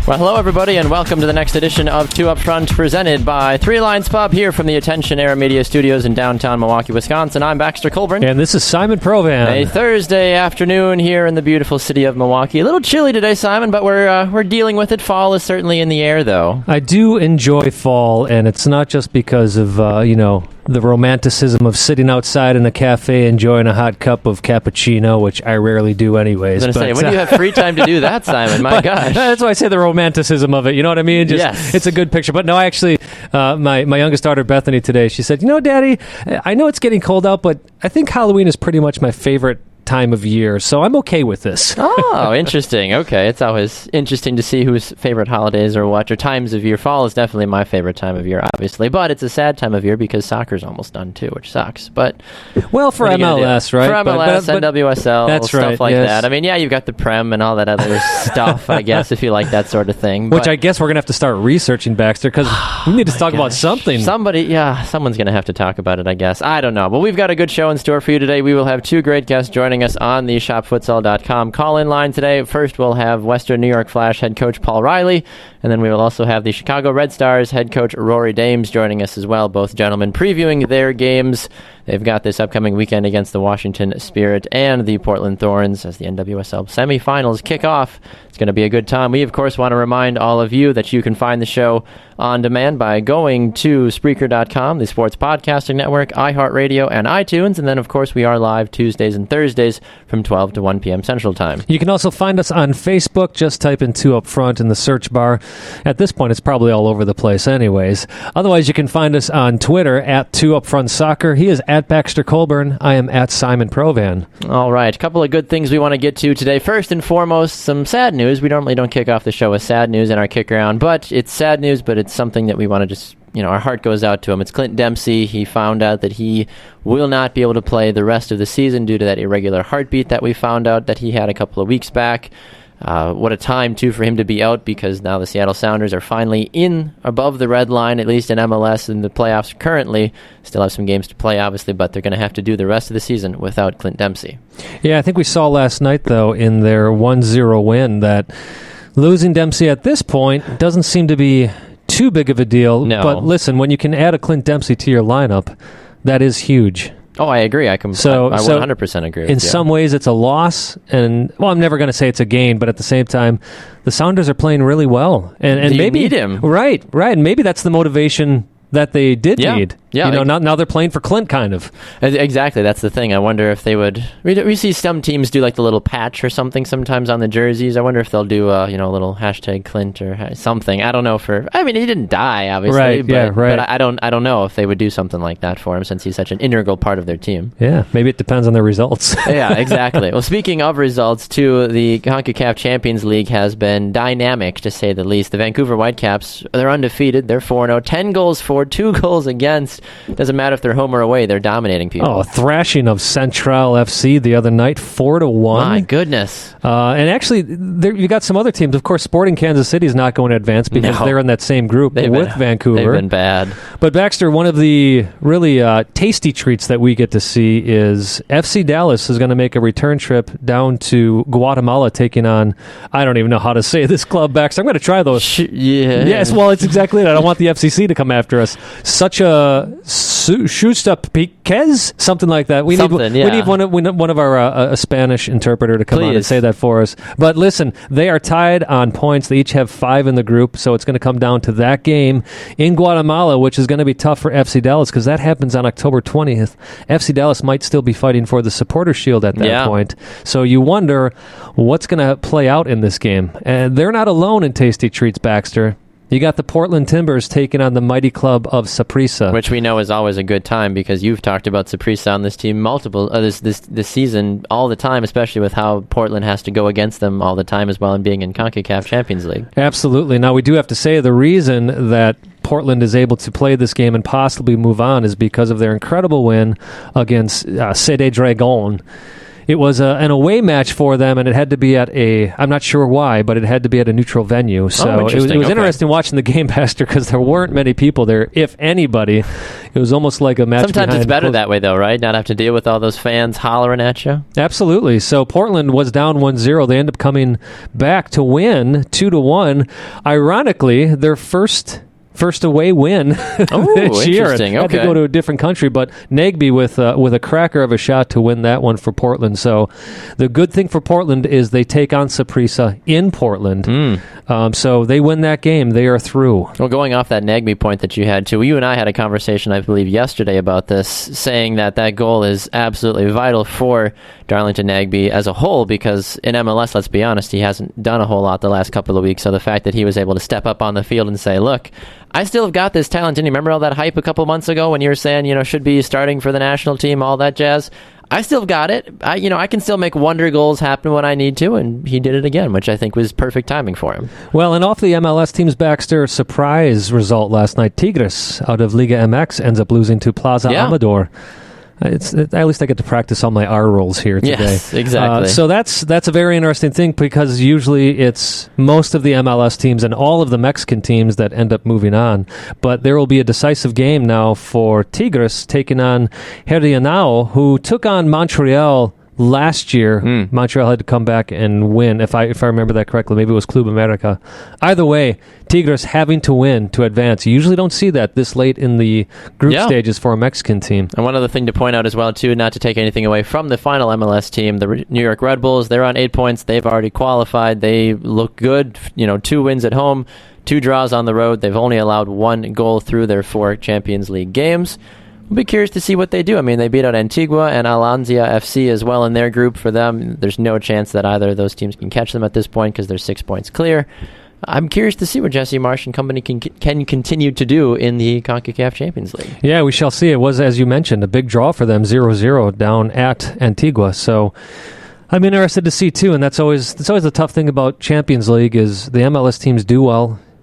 Well, hello, everybody, and welcome to the next edition of Two Up Front, presented by Three Lines Pub here from the Attention Air Media Studios in downtown Milwaukee, Wisconsin. I'm Baxter Colburn. And this is Simon Provan. A Thursday afternoon here in the beautiful city of Milwaukee. A little chilly today, Simon, but we're dealing with it. Fall is certainly in the air, though. I do enjoy fall, and it's not just because of, the romanticism of sitting outside in a cafe enjoying a hot cup of cappuccino, which I rarely do anyways. I was going to say, when do you have free time to do that, Simon? My gosh. That's why I say the romanticism of it. You know what I mean? Yes. It's a good picture. But no, actually, my youngest daughter, Bethany, today, she said, Daddy, I know it's getting cold out, but I think Halloween is pretty much my favorite time of year, so I'm okay with this. Oh, interesting. Okay, it's always interesting to see whose favorite holidays or what, or times of year. Fall is definitely my favorite time of year, obviously, but it's a sad time of year because soccer's almost done too, which sucks. But well, for MLS, right? For MLS, but NWSL, that's stuff right, like yes. that. I mean, yeah, you've got the Prem and all that other stuff, I guess, if you like that sort of thing. Which I guess we're going to have to start researching, Baxter, because we need to talk about something. Someone's going to have to talk about it, I guess. I don't know. But we've got a good show in store for you today. We will have two great guests joining us on the shopfutsal.com call-in line today. First, we'll have Western New York Flash head coach Paul Riley, and then we will also have the Chicago Red Stars head coach Rory Dames joining us as well, both gentlemen previewing their games. They've got this upcoming weekend against the Washington Spirit and the Portland Thorns as the NWSL semifinals kick off. It's going to be a good time. We, of course, want to remind all of you that you can find the show on demand by going to Spreaker.com, the Sports Podcasting Network, iHeartRadio, and iTunes. And then, of course, we are live Tuesdays and Thursdays from 12 to 1 p.m. Central Time. You can also find us on Facebook. Just type in Two Up Front in the search bar. At this point, it's probably all over the place anyways. Otherwise, you can find us on Twitter at Two Up Front Soccer. He is at Baxter Colburn. I am at Simon Provan. All right. A couple of good things we want to get to today. First and foremost, some sad news. We normally don't kick off the show with sad news in our kick around, but it's sad news, but it's something that we want to just, our heart goes out to him. It's Clint Dempsey. He found out that he will not be able to play the rest of the season due to that irregular heartbeat that we found out that he had a couple of weeks back. What a time, too, for him to be out, because now the Seattle Sounders are finally in above the red line, at least in MLS in the playoffs currently. Still have some games to play, obviously, but they're going to have to do the rest of the season without Clint Dempsey. Yeah, I think we saw last night, though, in their 1-0 win that losing Dempsey at this point doesn't seem to be too big of a deal. No. But listen, when you can add a Clint Dempsey to your lineup, that is huge. Oh, I agree. I 100% agree with you. In some ways, it's a loss, and I'm never going to say it's a gain, but at the same time, the Sounders are playing really well, and maybe need him, right, and maybe that's the motivation that they did need. Yeah, now they're playing for Clint, kind of. Exactly, that's the thing. I wonder if they would. We see some teams do like the little patch or something sometimes on the jerseys. I wonder if they'll do a little hashtag Clint or something. I don't know. He didn't die, obviously. Right. But I don't know if they would do something like that for him, since he's such an integral part of their team. Yeah, maybe it depends on their results. Yeah, exactly. Well, speaking of results, too, the CONCACAF Champions League has been dynamic, to say the least. The Vancouver Whitecaps, they're undefeated. They're 4-0, 10 goals for, 2 goals against. Doesn't matter if they're home or away, they're dominating people. Oh, thrashing of Central FC the other night, 4-1. My goodness. And actually, you got some other teams. Of course, Sporting Kansas City is not going to advance because they're in that same group with Vancouver. They've been bad. But Baxter, one of the really tasty treats that we get to see is FC Dallas is going to make a return trip down to Guatemala, taking on, I don't even know how to say this club, Baxter. I'm going to try those. Yeah. Yes, well, it's exactly it. I don't want the FCC to come after us. Such a Schusta Piquez, something like that. We need one of our a Spanish interpreter to come on and say that for us. But listen, they are tied on points. They each have 5 in the group, so it's going to come down to that game in Guatemala, which is going to be tough for FC Dallas because that happens on October 20th. FC Dallas might still be fighting for the Supporters' Shield at that point. So you wonder what's going to play out in this game. And they're not alone in tasty treats, Baxter. You got the Portland Timbers taking on the mighty club of Saprissa, which we know is always a good time because you've talked about Saprissa on this team this season all the time, especially with how Portland has to go against them all the time as well, and being in CONCACAF Champions League. Absolutely. Now we do have to say the reason that Portland is able to play this game and possibly move on is because of their incredible win against Sede Dragon It was an away match for them, and it had to be at I'm not sure why, but it had to be at a neutral venue. So it was interesting watching the game, Pastor, because there weren't many people there, if anybody. It was almost like a match. Sometimes it's better that way, though, right? Not have to deal with all those fans hollering at you. Absolutely. So Portland was down 1-0. They end up coming back to win 2-1. Ironically, their first away win this year. Interesting. Had to go to a different country, but Nagbe with a cracker of a shot to win that one for Portland. So the good thing for Portland is they take on Saprissa in Portland. So they win that game. They are through. Well, going off that Nagbe point that you had, too, you and I had a conversation, I believe, yesterday about this, saying that goal is absolutely vital for Darlington Nagbe as a whole, because in MLS, let's be honest, he hasn't done a whole lot the last couple of weeks. So the fact that he was able to step up on the field and say, look, I still have got this talent. And you remember all that hype a couple months ago when you were saying, should be starting for the national team, all that jazz? I still have got it. I can still make wonder goals happen when I need to, and he did it again, which I think was perfect timing for him. Well, and off the MLS teams, Baxter, surprise result last night. Tigres out of Liga MX ends up losing to Plaza Amador. At least I get to practice all my R rolls here today. Yes, exactly. So that's a very interesting thing, because usually it's most of the MLS teams and all of the Mexican teams that end up moving on. But there will be a decisive game now for Tigres taking on Herediano, who took on Montreal last year. Montreal had to come back and win, if I remember that correctly. Maybe it was Club America. Either way, Tigres having to win to advance. You usually don't see that this late in the group stages for a Mexican team. And one other thing to point out as well, too, not to take anything away from the final MLS team, the New York Red Bulls, they're on 8 points. They've already qualified. They look good. 2 wins at home, 2 draws on the road. They've only allowed 1 goal through their 4 Champions League games. We'll be curious to see what they do. I mean, they beat out Antigua and Alonzia FC as well in their group. For them, there's no chance that either of those teams can catch them at this point, because they're 6 points clear. I'm curious to see what Jesse Marsh and company can continue to do in the CONCACAF Champions League. Yeah, we shall see. It was, as you mentioned, a big draw for them, 0-0 down at Antigua. So I'm interested to see, too, and that's always the tough thing about Champions League is the MLS teams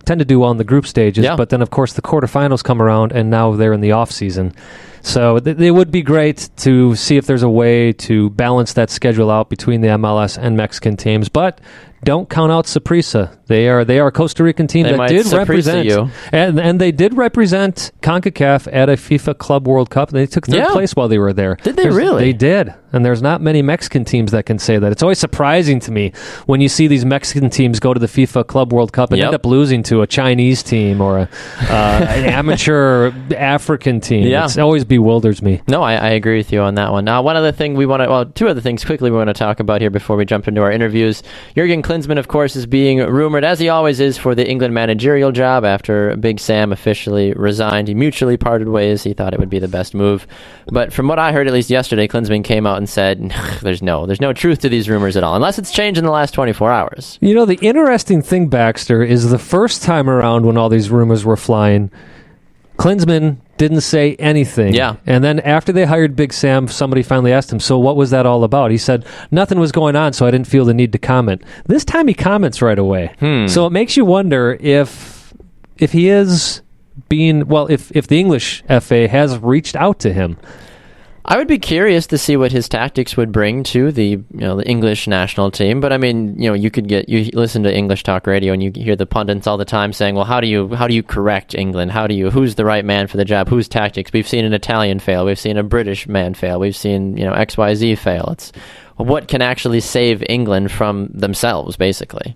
tend to do well in the group stages, but then, of course, the quarterfinals come around, and now they're in the off-season. So it would be great to see if there's a way to balance that schedule out between the MLS and Mexican teams, but don't count out Saprissa. They are a Costa Rican team that did represent you. And they did represent CONCACAF at a FIFA Club World Cup. They took third place while they were there. Did they really? They did. And there's not many Mexican teams that can say that. It's always surprising to me when you see these Mexican teams go to the FIFA Club World Cup and end up losing to a Chinese team or an amateur African team. Yeah. It always bewilders me. No, I agree with you on that one. Now, two other things quickly we want to talk about here before we jump into our interviews. Jurgen Klinsmann, of course, is being rumored, as he always is, for the England managerial job after Big Sam officially resigned. He mutually parted ways. He thought it would be the best move. But from what I heard, at least yesterday, Klinsmann came out and said, there's no truth to these rumors at all, unless it's changed in the last 24 hours. The interesting thing, Baxter, is the first time around when all these rumors were flying, Klinsmann didn't say anything. Yeah. And then after they hired Big Sam, somebody finally asked him, so what was that all about? He said, nothing was going on, so I didn't feel the need to comment. This time he comments right away. So it makes you wonder if he is being, if the English FA has reached out to him. I would be curious to see what his tactics would bring to the English national team. But I mean, you listen to English talk radio and you hear the pundits all the time saying, well, how do you correct England? Who's the right man for the job? Whose tactics? We've seen an Italian fail. We've seen a British man fail. We've seen, XYZ fail. It's what can actually save England from themselves, basically.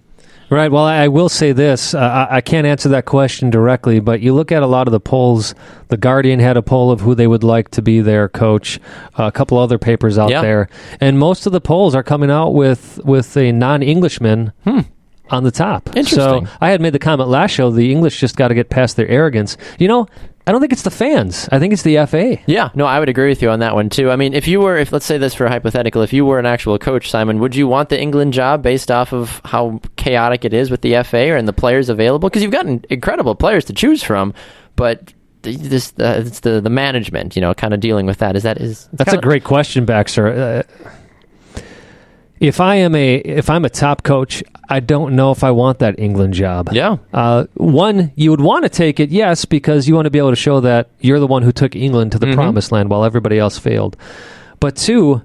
Right. Well, I will say this. I can't answer that question directly, but you look at a lot of the polls. The Guardian had a poll of who they would like to be their coach. A couple other papers out there. And most of the polls are coming out with a non-Englishman on the top. Interesting. So I had made the comment last show, the English just got to get past their arrogance. I don't think it's the fans. I think it's the FA. Yeah, no, I would agree with you on that one, too. I mean, if let's say this for a hypothetical, if you were an actual coach, Simon, would you want the England job based off of how chaotic it is with the FA and the players available? Because you've got incredible players to choose from, but it's the management, kind of dealing with that. That's a great question, Baxter. If I'm a top coach, I don't know if I want that England job. Yeah. One, you would want to take it, yes, because you want to be able to show that you're the one who took England to the promised land while everybody else failed. But two,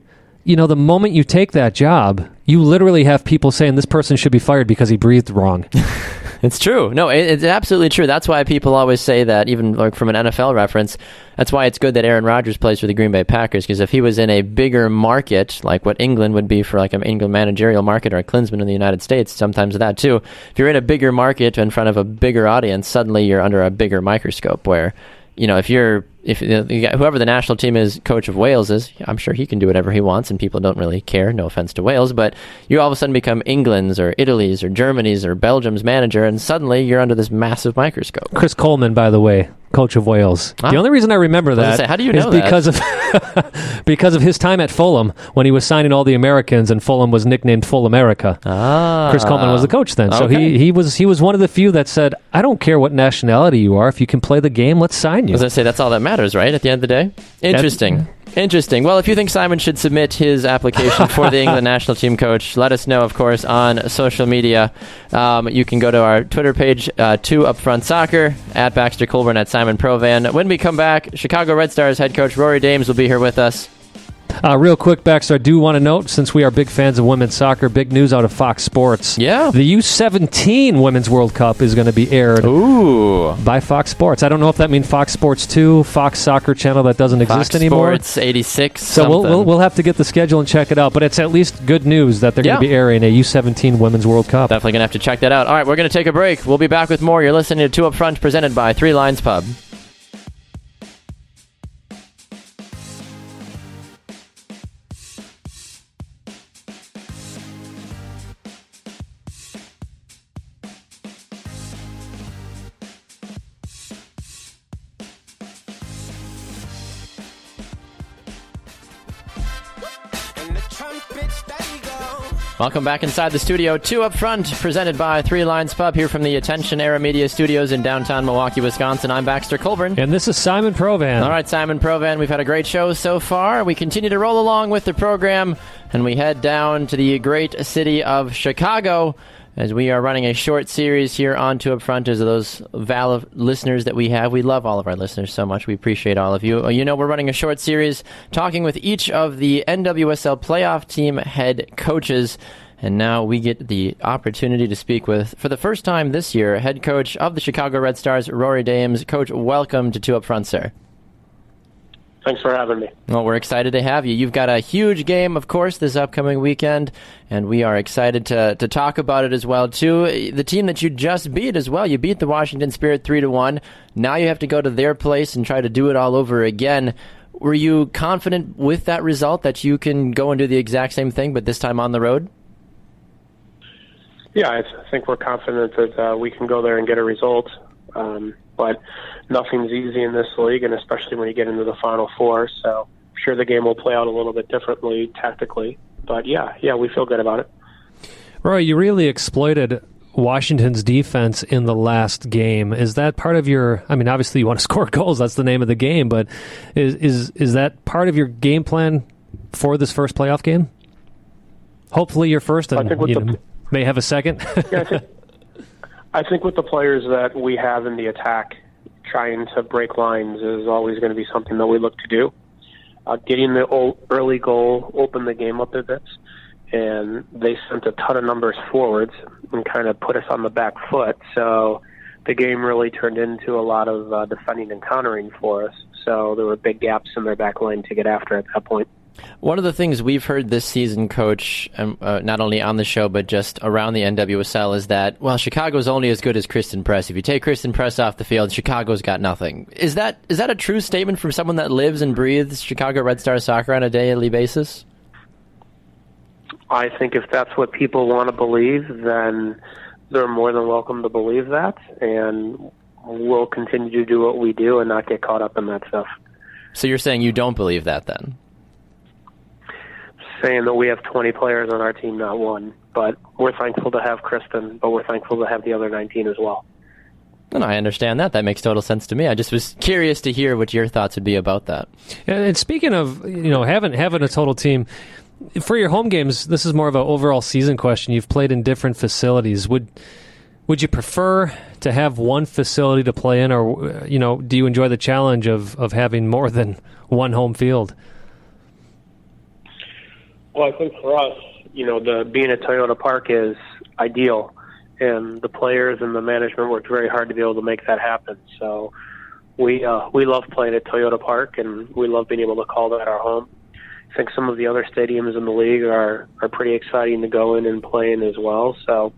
the moment you take that job, you literally have people saying this person should be fired because he breathed wrong. It's true. No, it's absolutely true. That's why people always say that, even like from an NFL reference, that's why it's good that Aaron Rodgers plays for the Green Bay Packers, because if he was in a bigger market, like what England would be for like an England managerial market or a Klinsmann in the United States, sometimes that too, if you're in a bigger market in front of a bigger audience, suddenly you're under a bigger microscope where, if whoever the national team is coach of Wales is, I'm sure he can do whatever he wants and people don't really care, no offense to Wales, but you all of a sudden become England's or Italy's or Germany's or Belgium's manager and suddenly you're under this massive microscope. Chris Coleman, by the way, coach of Wales. The only reason I remember that how do you know is because of his time at Fulham when he was signing all the Americans and Fulham was nicknamed Full America. Chris Coleman was the coach then. So he was one of the few that said, I don't care what nationality you are. If you can play the game, let's sign you. I was going to say, that's all that matters, right, at the end of the day? Interesting. Well, if you think Simon should submit his application for the England national team coach, let us know, of course, on social media. You can go to our Twitter page, 2 Upfront Soccer, at Baxter Colburn, at Simon Provan. When we come back, Chicago Red Stars head coach Rory Dames will be here with us. Real quick, Baxter, I do want to note, since we are big fans of women's soccer, big news out of Fox Sports. Yeah. The U17 Women's World Cup is going to be aired by Fox Sports. I don't know if that means Fox Sports 2, Fox Soccer channel that doesn't exist anymore. Fox Sports 86, so we'll have to get the schedule and check it out, but it's at least good news that they're going to be airing a U17 Women's World Cup. Definitely going to have to check that out. All right, we're going to take a break. We'll be back with more. You're listening to 2 Up Front, presented by Three Lions Pub. Welcome back inside the studio. 2 Up Front, presented by Three Lions Pub, here from the Attention Era Media Studios in downtown Milwaukee, Wisconsin. I'm Baxter Colburn. And this is Simon Provan. All right, Simon Provan, we've had a great show so far. We continue to roll along with the program, and we head down to the great city of Chicago, as we are running a short series here on 2 Up Front. As those valid listeners that we have, we love all of our listeners so much. We appreciate all of you. We're running a short series talking with each of the NWSL playoff team head coaches. And now we get the opportunity to speak with, for the first time this year, head coach of the Chicago Red Stars, Rory Dames. Coach, welcome to 2 Up Front, sir. Thanks for having me. Well, we're excited to have you. You've got a huge game, of course, this upcoming weekend, and we are excited to talk about it as well, too. The team that you just beat as well, you beat the Washington Spirit 3-1. Now you have to go to their place and try to do it all over again. Were you confident with that result that you can go and do the exact same thing, but this time on the road? Yeah, I think we're confident that we can go there and get a result. But nothing's easy in this league, and especially when you get into the Final Four. So I'm sure the game will play out a little bit differently tactically. But yeah, we feel good about it. Roy, you really exploited Washington's defense in the last game. Is that part of your, obviously you want to score goals, that's the name of the game, but is that part of your game plan for this first playoff game? Hopefully your first, and may have a second. Yeah, I think with the players that we have in the attack, trying to break lines is always going to be something that we look to do. Getting the early goal opened the game up a bit, and they sent a ton of numbers forwards and kind of put us on the back foot. So the game really turned into a lot of defending and countering for us. So there were big gaps in their back line to get after at that point. One of the things we've heard this season, Coach, not only on the show but just around the NWSL, is that, well, Chicago's only as good as Kristen Press. If you take Kristen Press off the field, Chicago's got nothing. Is that a true statement from someone that lives and breathes Chicago Red Star soccer on a daily basis? I think if that's what people want to believe, then they're more than welcome to believe that, and we'll continue to do what we do and not get caught up in that stuff. So you're saying you don't believe that then? Saying that we have 20 players on our team, not one. But we're thankful to have Kristen, but we're thankful to have the other 19 as well. And I understand that. That makes total sense to me. I just was curious to hear what your thoughts would be about that. And speaking of, having a total team, for your home games, this is more of an overall season question. You've played in different facilities. Would you prefer to have one facility to play in, or do you enjoy the challenge of having more than one home field? Well, I think for us, being at Toyota Park is ideal, and the players and the management worked very hard to be able to make that happen. So we love playing at Toyota Park, and we love being able to call that our home. I think some of the other stadiums in the league are pretty exciting to go in and play in as well. So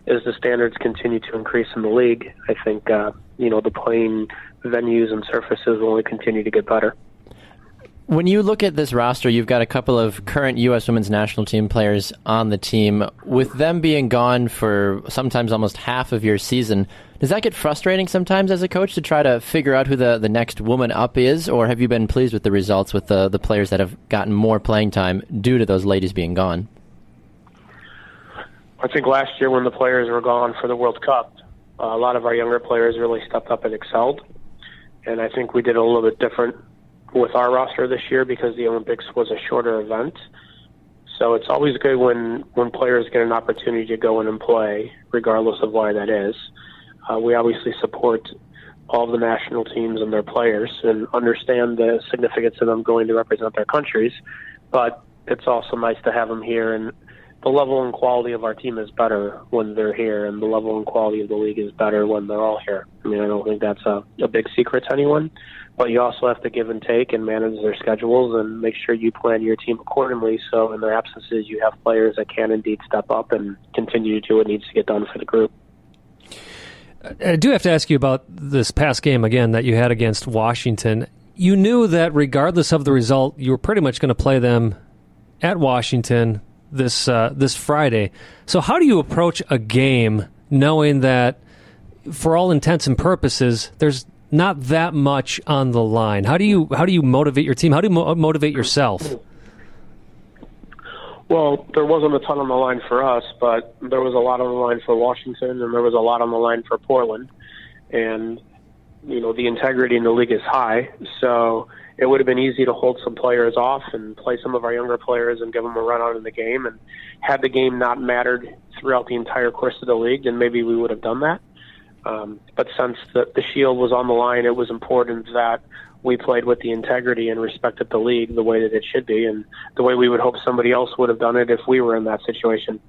as the standards continue to increase in the league, I think the playing venues and surfaces will only continue to get better. When you look at this roster, you've got a couple of current U.S. women's national team players on the team. With them being gone for sometimes almost half of your season, does that get frustrating sometimes as a coach to try to figure out who the next woman up is, or have you been pleased with the results with the players that have gotten more playing time due to those ladies being gone? I think last year when the players were gone for the World Cup, a lot of our younger players really stepped up and excelled, and I think we did a little bit different with our roster this year because the Olympics was a shorter event. So it's always good when players get an opportunity to go in and play, regardless of why that is. We obviously support all of the national teams and their players and understand the significance of them going to represent their countries, but it's also nice to have them here, and the level and quality of our team is better when they're here, and the level and quality of the league is better when they're all here. I mean, I don't think that's a big secret to anyone, but you also have to give and take and manage their schedules and make sure you plan your team accordingly so in their absences you have players that can indeed step up and continue to do what needs to get done for the group. I do have to ask you about this past game again that you had against Washington. You knew that regardless of the result, you were pretty much going to play them at Washington this Friday. So how do you approach a game knowing that for all intents and purposes there's not that much on the line? How do you motivate your team? How do you motivate yourself? Well, there wasn't a ton on the line for us, but there was a lot on the line for Washington, and there was a lot on the line for Portland. And, the integrity in the league is high, so it would have been easy to hold some players off and play some of our younger players and give them a run out in the game. And had the game not mattered throughout the entire course of the league, then maybe we would have done that. But since the shield was on the line, it was important that we played with the integrity and respected the league the way that it should be, and the way we would hope somebody else would have done it if we were in that situation.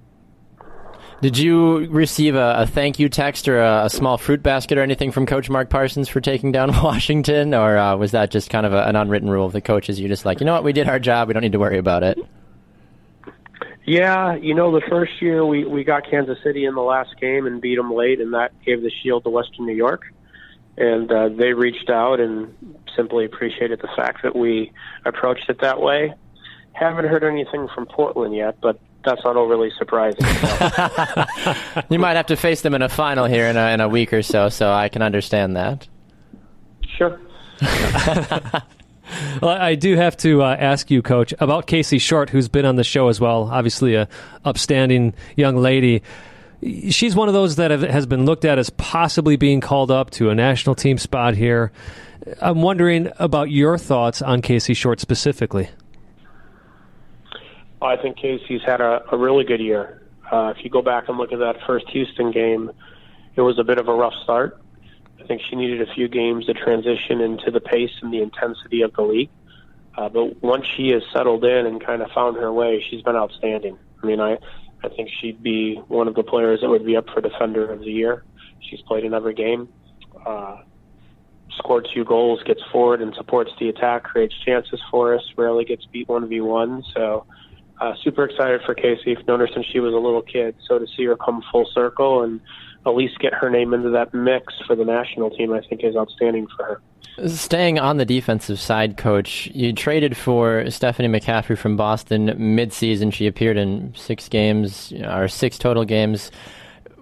Did you receive a thank you text or a small fruit basket or anything from Coach Mark Parsons for taking down Washington, or was that just kind of an unwritten rule of the coaches? You're just like, you know what, we did our job, we don't need to worry about it. Yeah, the first year we got Kansas City in the last game and beat them late, and that gave the shield to Western New York. And they reached out and simply appreciated the fact that we approached it that way. Haven't heard anything from Portland yet, but that's not overly surprising. You might have to face them in a final here in a week or so I can understand that. Sure. Well, I do have to ask you, Coach, about Casey Short, who's been on the show as well. Obviously, a upstanding young lady. She's one of those that has been looked at as possibly being called up to a national team spot here. I'm wondering about your thoughts on Casey Short specifically. I think Casey's had a really good year. If you go back and look at that first Houston game, it was a bit of a rough start. I think she needed a few games to transition into the pace and the intensity of the league. But once she has settled in and kind of found her way, she's been outstanding. I mean, I think she'd be one of the players that would be up for Defender of the Year. She's played in every game, scored 2 goals, gets forward and supports the attack, creates chances for us, rarely gets beat 1v1. So super excited for Casey. I've known her since she was a little kid. So to see her come full circle and at least get her name into that mix for the national team, I think is outstanding for her. Staying on the defensive side, Coach, you traded for Stephanie McCaffrey from Boston mid-season. She appeared in 6 games, or 6 total games.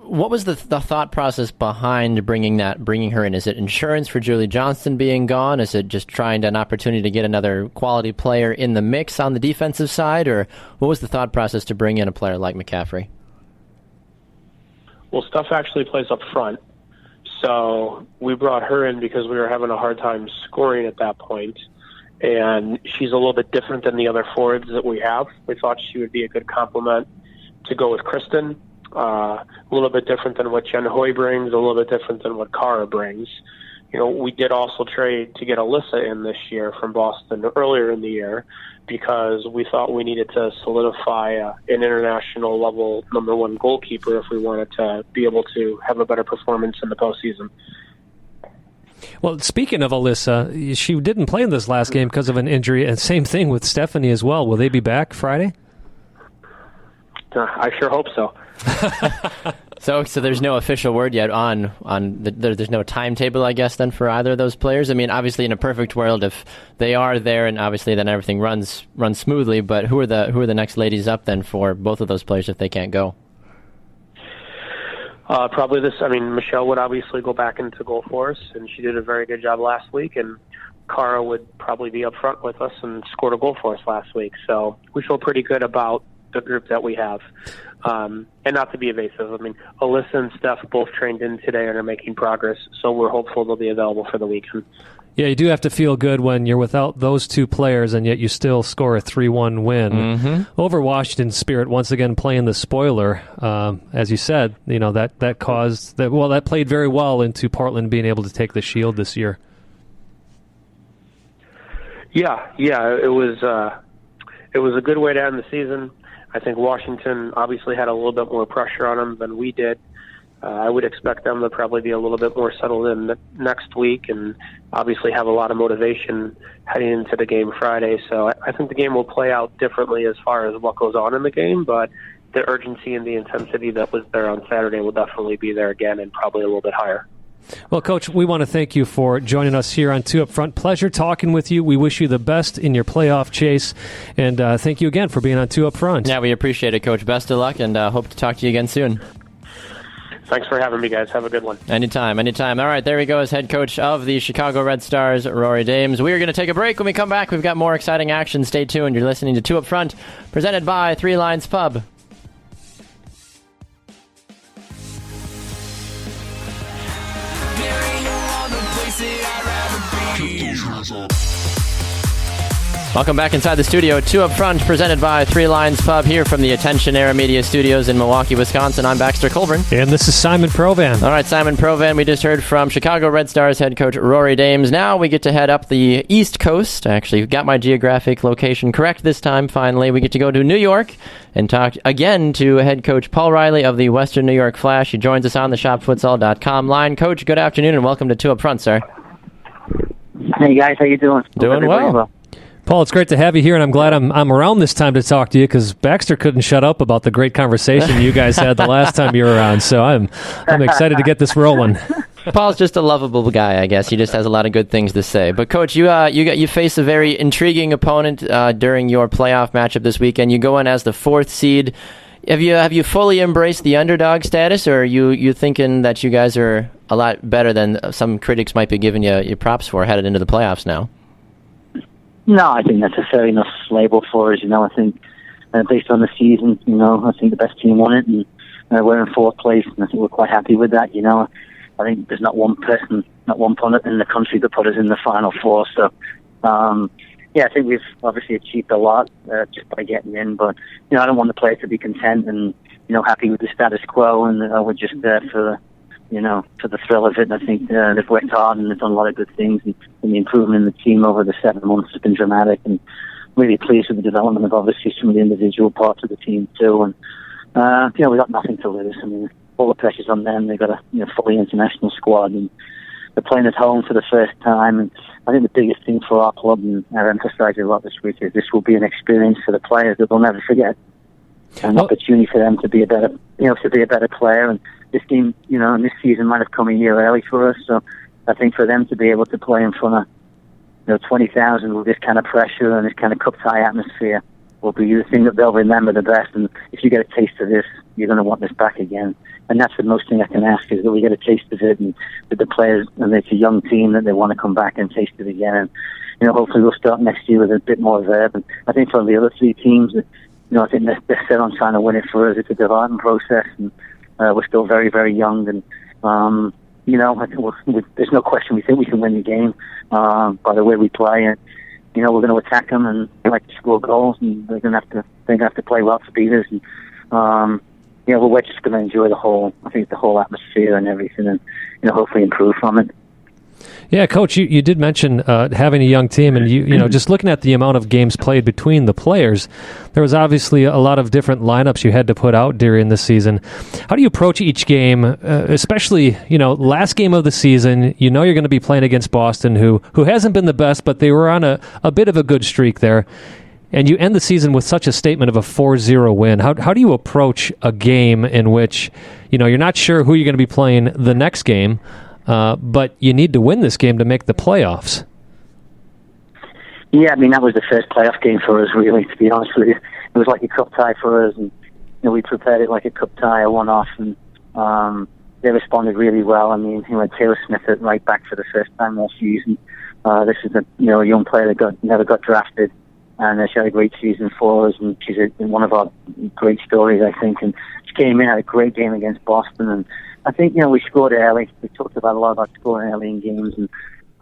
What was the thought process behind bringing her in? Is it insurance for Julie Johnston being gone? Is it just trying an opportunity to get another quality player in the mix on the defensive side? Or what was the thought process to bring in a player like McCaffrey? Well, Steph actually plays up front. So we brought her in because we were having a hard time scoring at that point. And she's a little bit different than the other forwards that we have. We thought she would be a good complement to go with Kristen. A little bit different than what Jen Hoy brings, a little bit different than what Cara brings. we did also trade to get Alyssa in this year from Boston earlier in the year because we thought we needed to solidify an international level number one goalkeeper if we wanted to be able to have a better performance in the postseason. Well, speaking of Alyssa, she didn't play in this last game because of an injury, and same thing with Stephanie as well. Will they be back Friday? I sure hope so. So there's no official word yet on there's no timetable, I guess, then for either of those players. I mean, obviously, in a perfect world, if they are there, and obviously then everything runs smoothly. But who are the next ladies up then for both of those players if they can't go? Probably this. I mean, Michelle would obviously go back into goal for us, and she did a very good job last week. And Cara would probably be up front with us and scored a goal for us last week. So we feel pretty good about the group that we have. And not to be evasive, I mean, Alyssa and Steph both trained in today and are making progress, so we're hopeful they'll be available for the weekend. Yeah, you do have to feel good when you're without those two players and yet you still score a 3-1 win over Washington Spirit, once again playing the spoiler. As you said, that caused that. Well, that played very well into Portland being able to take the Shield this year. Yeah, it was a good way to end the season. I think Washington obviously had a little bit more pressure on them than we did. I would expect them to probably be a little bit more settled in next week and obviously have a lot of motivation heading into the game Friday. So I think the game will play out differently as far as what goes on in the game, but the urgency and the intensity that was there on Saturday will definitely be there again and probably a little bit higher. Well, Coach, we want to thank you for joining us here on Two Up Front. Pleasure talking with you. We wish you the best in your playoff chase, and thank you again for being on Two Up Front. Yeah, we appreciate it, Coach. Best of luck, and hope to talk to you again soon. Thanks for having me, guys. Have a good one. Anytime. All right, there he goes, head coach of the Chicago Red Stars, Rory Dames. We are going to take a break. When we come back, we've got more exciting action. Stay tuned. You're listening to Two Up Front, presented by Three Lions Pub. Welcome back inside the studio. Two Up Front, presented by Three Lions Pub, here from the Attention Era Media Studios in Milwaukee, Wisconsin. I'm Baxter Colburn. And this is Simon Provan. All right, Simon Provan. We just heard from Chicago Red Stars head coach Rory Dames. Now we get to head up the East Coast. I actually got my geographic location correct this time, finally. We get to go to New York and talk again to head coach Paul Riley of the Western New York Flash. He joins us on the shopfutsal.com line. Coach, good afternoon and welcome to Two Up Front, sir. Hey, guys. How you doing? Doing well. Paul, it's great to have you here, and I'm glad I'm around this time to talk to you because Baxter couldn't shut up about the great conversation you guys had the last time you were around. So I'm excited to get this rolling. Paul's just a lovable guy, I guess. He just has a lot of good things to say. But Coach, you face a very intriguing opponent during your playoff matchup this weekend. You go in as the 4th seed. Have you fully embraced the underdog status, or are you thinking that you guys are a lot better than some critics might be giving you props for headed into the playoffs now? No, I think that's a fair enough label for us. I think based on the season, I think the best team won it, and we're in 4th place, and I think we're quite happy with that. I think there's not one person, not one opponent in the country that put us in the Final Four. So, I think we've obviously achieved a lot just by getting in. But I don't want the players to be content and happy with the status quo, and we're just there for the thrill of it. And I think they've worked hard and they've done a lot of good things. And the improvement in the team over the 7 months has been dramatic. And really pleased with the development of obviously some of the individual parts of the team too. And we've got nothing to lose. I mean, all the pressure's on them. They've got a fully international squad, and they're playing at home for the first time. And I think the biggest thing for our club, and I've emphasised it a lot this week, is this will be an experience for the players that they'll never forget. An opportunity for them to be a better player. And this game, and this season might have come a year early for us. So I think for them to be able to play in front of 20,000 with this kind of pressure and this kind of cup tie atmosphere will be the thing that they'll remember the best. And if you get a taste of this, you're going to want this back again. And that's the most thing I can ask, is that we get a taste of it, and with the players, and it's a young team, that they want to come back and taste it again. And hopefully we'll start next year with a bit more verve. And I think for the other 3 teams, I think they're set on trying to win it for us. It's a development process, and we're still very, very young. And I think there's no question we think we can win the game by the way we play. And we're going to attack them, and they like to score goals, and they're going to have to play well to beat us. And we're just going to enjoy the whole atmosphere and everything, and hopefully improve from it. Yeah, Coach, you did mention having a young team, and you know, just looking at the amount of games played between the players, there was obviously a lot of different lineups you had to put out during the season. How do you approach each game, especially, you know, last game of the season? You know you're going to be playing against Boston, who hasn't been the best, but they were on a bit of a good streak there. And you end the season with such a statement of a 4-0 win. How do you approach a game in which, you know, you're not sure who you're going to be playing the next game, but you need to win this game to make the playoffs? Yeah, I mean, that was the first playoff game for us, really, to be honest with you. It was like a cup tie for us, and you know, we prepared it like a cup tie, a one-off, and they responded really well. I mean, you know, Taylor Smith at right back for the first time all season. This is a young player that never got drafted, and she had a great season for us, and she's one of our great stories, I think. And she came in, had a great game against Boston, and I think, you know, we scored early. We talked a lot about scoring early in games, and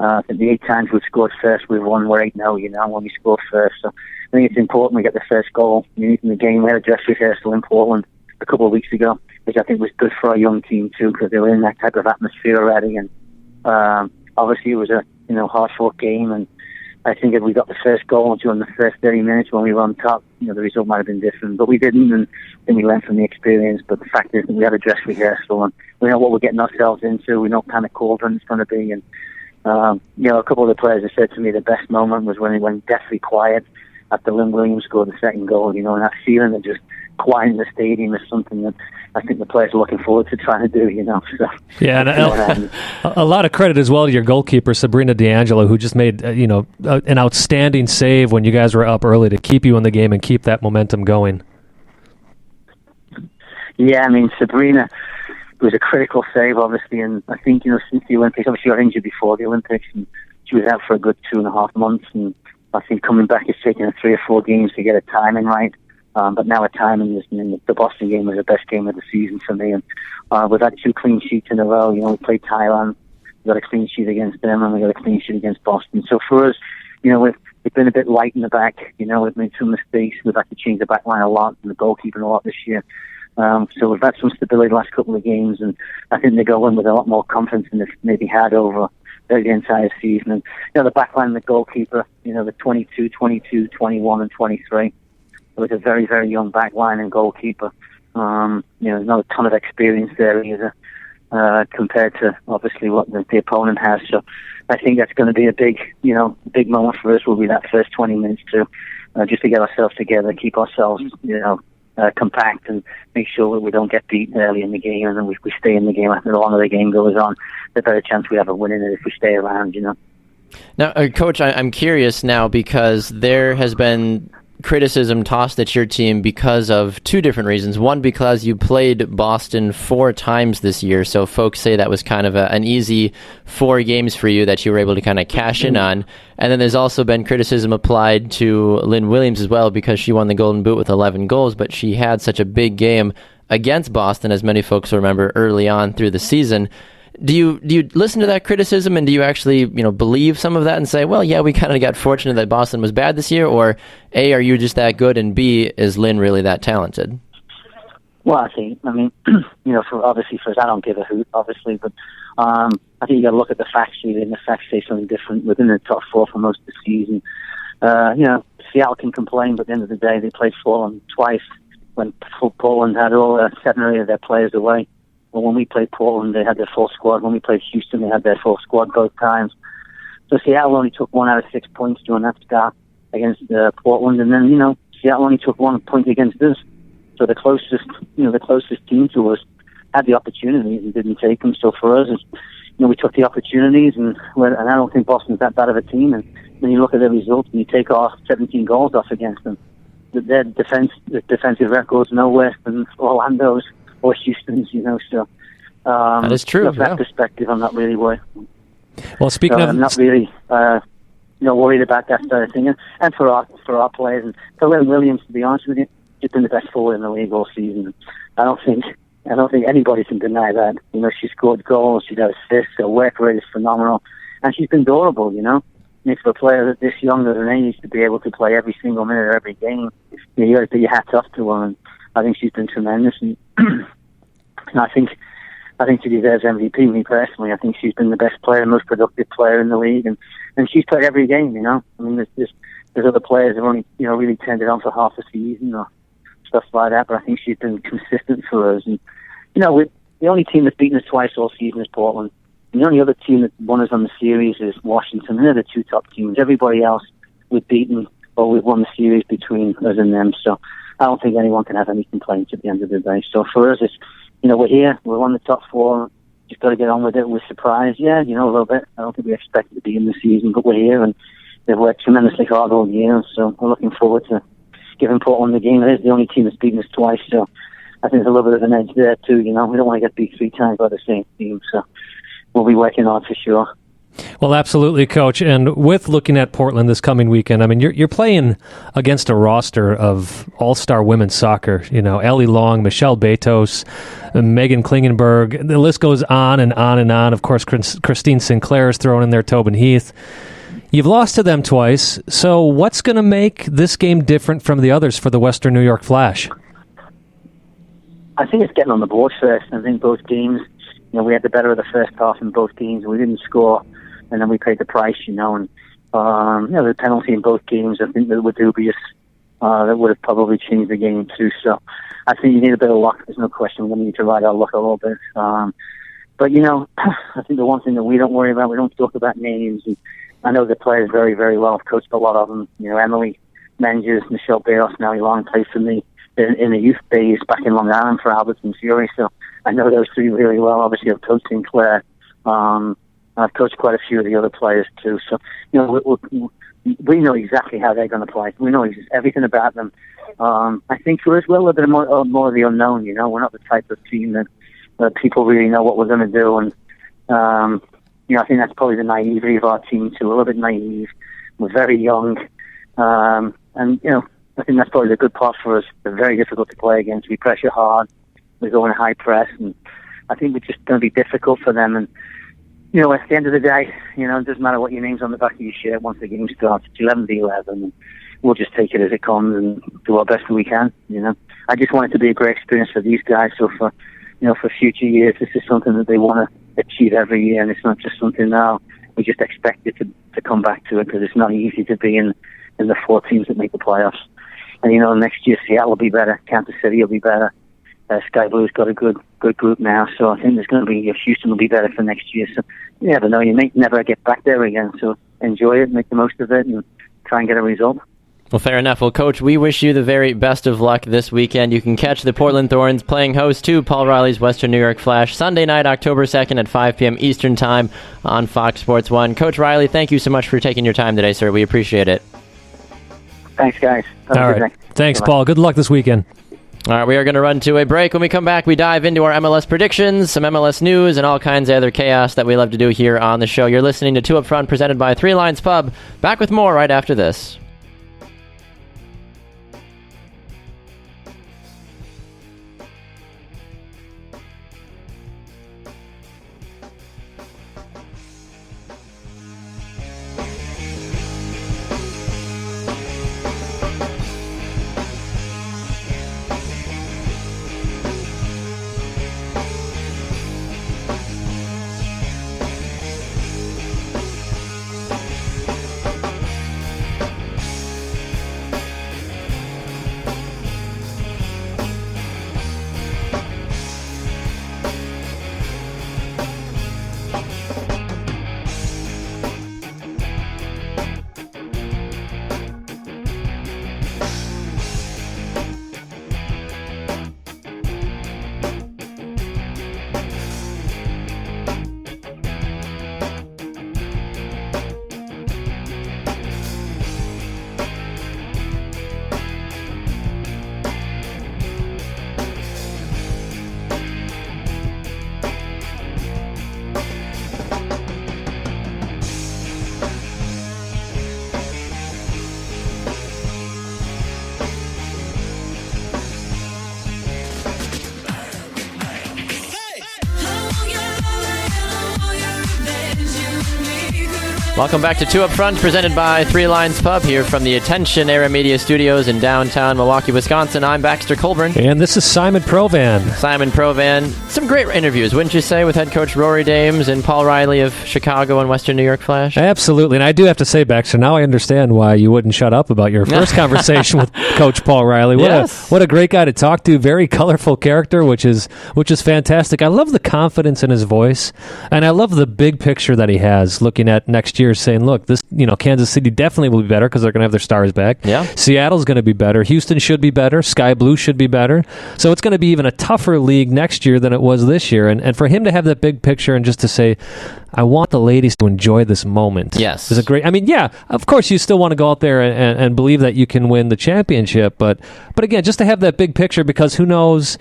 I think the 8 times we've scored first, we've won. We're 8-0, you know, when we score first. So I think it's important we get the first goal in the game. We had a dress rehearsal in Portland a couple of weeks ago, which I think was good for our young team too, because they were in that type of atmosphere already. And obviously it was a hard-fought game, and I think if we got the first goal during the first 30 minutes when we were on top, you know, the result might have been different. But we didn't, and then we learned from the experience. But the fact is that we had a dress rehearsal, and we know what we're getting ourselves into. We know what kind of cauldron it's going to be. And, you know, a couple of the players have said to me the best moment was when it went deathly quiet after Lynn Williams scored the second goal, you know, and that feeling of just quiet in the stadium is something that I think the players are looking forward to trying to do, you know. So, yeah, and a lot of credit as well to your goalkeeper, Sabrina D'Angelo, who just made, an outstanding save when you guys were up early to keep you in the game and keep that momentum going. Yeah, I mean, Sabrina was a critical save, obviously, and I think, you know, since the Olympics, obviously she got injured before the Olympics, and she was out for a good 2.5 months, and I think coming back is taking her 3 or 4 games to get her timing right. But now her timing is, the Boston game was the best game of the season for me. And we've had 2 clean sheets in a row. You know, we played Thailand, we got a clean sheet against them, and we got a clean sheet against Boston. So for us, you know, we've been a bit light in the back. You know, we've made some mistakes. We've had to change the back line a lot and the goalkeeping a lot this year. So we've had some stability the last couple of games, and I think they go in with a lot more confidence than they've maybe had over the entire season. And, you know, the back line, the goalkeeper, you know, the 22, 21, and 23. With a very, very young back line and goalkeeper. There's not a ton of experience there either, compared to obviously what the opponent has. So I think that's going to be a big moment for us. Will be that first 20 minutes too, just to get ourselves together, keep ourselves, compact, and make sure that we don't get beaten early in the game, and then we stay in the game. After the longer the game goes on, the better chance we have of winning it if we stay around. You know. Now, Coach, I'm curious now because there has been criticism tossed at your team because of 2 different reasons. One, because you played Boston 4 times this year, so folks say that was kind of an easy 4 games for you that you were able to kind of cash in on. And then there's also been criticism applied to Lynn Williams as well because she won the Golden Boot with 11 goals, but she had such a big game against Boston, as many folks remember early on through the season. Do you listen to that criticism, and do you actually believe some of that and say, well, yeah, we kind of got fortunate that Boston was bad this year, or A, are you just that good, and B, is Lynn really that talented? Well, I think, for us, I don't give a hoot, obviously, but I think you got to look at the fact sheet, and the facts say something different within the top 4 for most of the season. Seattle can complain, but at the end of the day, they played Portland twice when Portland had all 7 or 8 of their players away. Well, when we played Portland, they had their full squad. When we played Houston, they had their full squad both times. So Seattle only took 1 out of 6 points during that start against Portland, and then Seattle only took 1 point against us. So the closest team to us had the opportunities and didn't take them. So for us, we took the opportunities, and I don't think Boston's that bad of a team. And when you look at their results and you take off 17 goals off against them, their defensive record's no worse than Orlando's or Houston's, so that is true. From that perspective, I'm not really worried. Well, speaking of, I'm not really worried about that sort of thing. And for our players, and for Lynn Williams, to be honest with you, she's been the best forward in the league all season. I don't think anybody can deny that. She scored goals, she got assists, her work rate is phenomenal, and she's been durable. And for a player that this young at an age to be able to play every single minute of every game, you got to put your hats off to her. And I think she's been tremendous, and I think I think she deserves MVP, me personally. I think she's been the best player, most productive player in the league, and she's played every game, you know. I mean, there's other players who've only, you know, really turned it on for half a season or stuff like that, but I think she's been consistent for us. And, you know, the only team that's beaten us twice all season is Portland. And the only other team that won us on the series is Washington. They're the two top teams. Everybody else we've beaten or we've won the series between us and them. So I don't think anyone can have any complaints at the end of the day. So for us, it's, you know, we're here. We're on the top four. Just got to get on with it. We're surprised, yeah, you know, a little bit. I don't think we expected to be in the season, but we're here, and they've worked tremendously hard all year. So we're looking forward to giving Portland the game. It is the only team that's beaten us twice, so I think there's a little bit of an edge there too. You know, we don't want to get beat 3 times by the same team, so we'll be working hard for sure. Well, absolutely, Coach. And with looking at Portland this coming weekend, I mean, you're playing against a roster of all-star women's soccer. You know, Ellie Long, Michelle Betos, Megan Klingenberg. The list goes on and on and on. Of course, Christine Sinclair is thrown in there, Tobin Heath. You've lost to them twice. So what's going to make this game different from the others for the Western New York Flash? I think it's getting on the board first. I think both games, you know, we had the better of the first half in both games. We didn't score, and then we paid the price, you know. And you know, the penalty in both games, I think that were dubious. That would have probably changed the game too. So I think you need a bit of luck. There's no question. We're going to need to ride our luck a little bit. But you know, I think the one thing that we don't worry about, we don't talk about names. And I know the players very, very well. I've coached a lot of them. You know, Emily Menges, Michelle Beos, now Long played for me in the youth days back in Long Island for Albertson Fury. So I know those 3 really well. Obviously, I've coached Sinclair. I've coached quite a few of the other players too. So, you know, we know exactly how they're going to play. We know everything about them. I think for us, we're a little bit more of the unknown. You know, we're not the type of team that people really know what we're going to do. And you know, I think that's probably the naivety of our team too. A little bit naive. We're very young, and you know, I think that's probably the good part for us. They're very difficult to play against. We pressure hard. We go in a high press, and I think we're just going to be difficult for them. And you know, at the end of the day, you know, it doesn't matter what your name's on the back of your shirt. Once the game starts, it's 11-11, and we'll just take it as it comes and do our best we can. You know, I just want it to be a great experience for these guys. So for, you know, for future years, this is something that they want to achieve every year, and it's not just something now we just expect it to come back to it, because it's not easy to be in the 4 teams that make the playoffs. And you know, next year Seattle will be better, Kansas City will be better. Sky Blue's got a good group now, so I think there's going to be Houston will be better for next year. So you never know; you may never get back there again. So enjoy it, make the most of it, and try and get a result. Well, fair enough. Well, Coach, we wish you the very best of luck this weekend. You can catch the Portland Thorns playing host to Paul Riley's Western New York Flash Sunday night, October 2nd at 5 p.m. Eastern Time on Fox Sports 1. Coach Riley, thank you so much for taking your time today, sir. We appreciate it. Thanks, guys. All right. Thanks, Paul. Good luck this weekend. All right, we are going to run to a break. When we come back, we dive into our MLS predictions, some MLS news, and all kinds of other chaos that we love to do here on the show. You're listening to 2 Up Front, presented by 3 Lions Pub. Back with more right after this. Welcome back to Two Up Front, presented by Three Lions Pub here from the Attention Era Media Studios in downtown Milwaukee, Wisconsin. I'm Baxter Colburn. And this is Simon Provan. Simon Provan. Some great interviews, wouldn't you say, with head coach Rory Dames and Paul Riley of Chicago and Western New York Flash? Absolutely. And I do have to say, Baxter, now I understand why you wouldn't shut up about your first conversation with Coach Paul Riley. What a great guy to talk to. Very colorful character, which is fantastic. I love the confidence in his voice, and I love the big picture that he has looking at next year, saying, look, this, Kansas City definitely will be better because they're going to have their stars back. Yeah. Seattle's going to be better. Houston should be better. Sky Blue should be better. So it's going to be even a tougher league next year than it was this year. And for him to have that big picture and just to say, I want the ladies to enjoy this moment. Yes. Is a great. I mean, yeah, of course you still want to go out there and believe that you can win the championship, but again, just to have that big picture, because who knows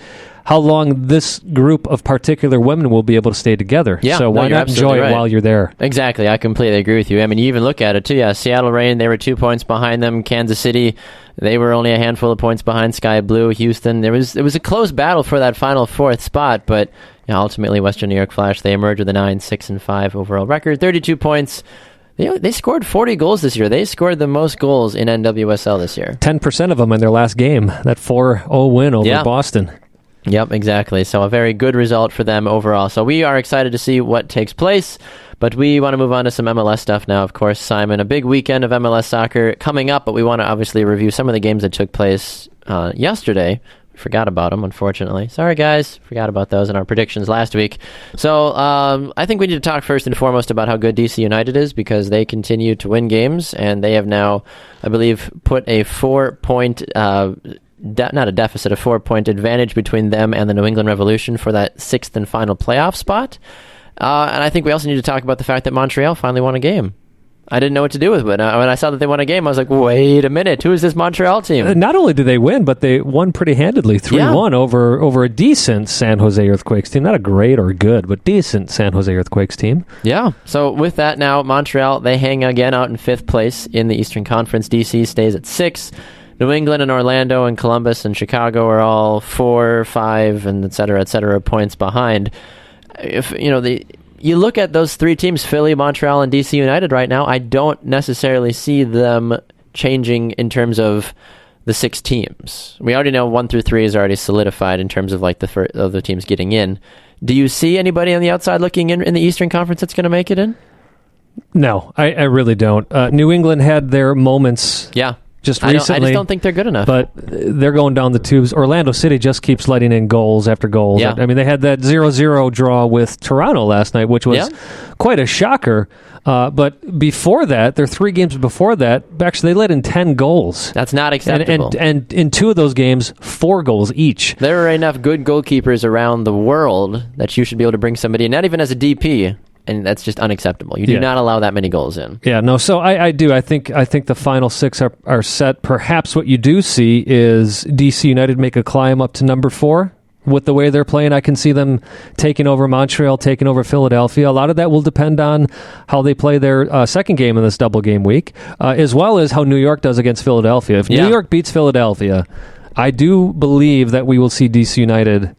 how long this group of particular women will be able to stay together. Yeah, so why not enjoy it while you're there? Exactly. I completely agree with you. I mean, you even look at it, too. Yeah, Seattle Reign, they were 2 points behind them. Kansas City, they were only a handful of points behind Sky Blue. Houston, it was a close battle for that final fourth spot, but ultimately Western New York Flash, they emerged with a 9-6-5 overall record, 32 points. They scored 40 goals this year. They scored the most goals in NWSL this year. 10% of them in their last game, that 4-0 win over Boston. Yep, exactly. So a very good result for them overall. So we are excited to see what takes place, but we want to move on to some MLS stuff now, of course, Simon. A big weekend of MLS soccer coming up, but we want to obviously review some of the games that took place yesterday. We forgot about them, unfortunately. Sorry, guys. Forgot about those in our predictions last week. So I think we need to talk first and foremost about how good DC United is, because they continue to win games, and they have now, I believe, put a 4-point not a deficit, a 4-point advantage between them and the New England Revolution for that 6th and final playoff spot. And I think we also need to talk about the fact that Montreal finally won a game. I didn't know what to do with it. When I saw that they won a game, I was like, wait a minute, who is this Montreal team? Not only did they win, but they won pretty handedly, 3-1 over a decent San Jose Earthquakes team. Not a great or good, but decent San Jose Earthquakes team. Yeah. So with that now, Montreal, they hang again out in 5th place in the Eastern Conference. DC stays at 6. New England and Orlando and Columbus and Chicago are all 4, 5, and et cetera, points behind. If you look at those 3 teams, Philly, Montreal, and DC United right now, I don't necessarily see them changing in terms of the 6 teams. We already know 1 through 3 is already solidified in terms of like the other teams getting in. Do you see anybody on the outside looking in the Eastern Conference that's going to make it in? No, I really don't. New England had their moments. Yeah. Just recently, I just don't think they're good enough. But they're going down the tubes. Orlando City just keeps letting in goals after goals. Yeah. I mean, they had that 0-0 draw with Toronto last night, which was quite a shocker. But before that, their 3 games before that, actually, they let in 10 goals. That's not acceptable. And in 2 of those games, 4 goals each. There are enough good goalkeepers around the world that you should be able to bring somebody in, not even as a DP. And that's just unacceptable. You do not allow that many goals in. Yeah, no. So I do. I think the final 6 are set. Perhaps what you do see is DC United make a climb up to number 4 with the way they're playing. I can see them taking over Montreal, taking over Philadelphia. A lot of that will depend on how they play their second game in this double game week, as well as how New York does against Philadelphia. If New York beats Philadelphia, I do believe that we will see DC United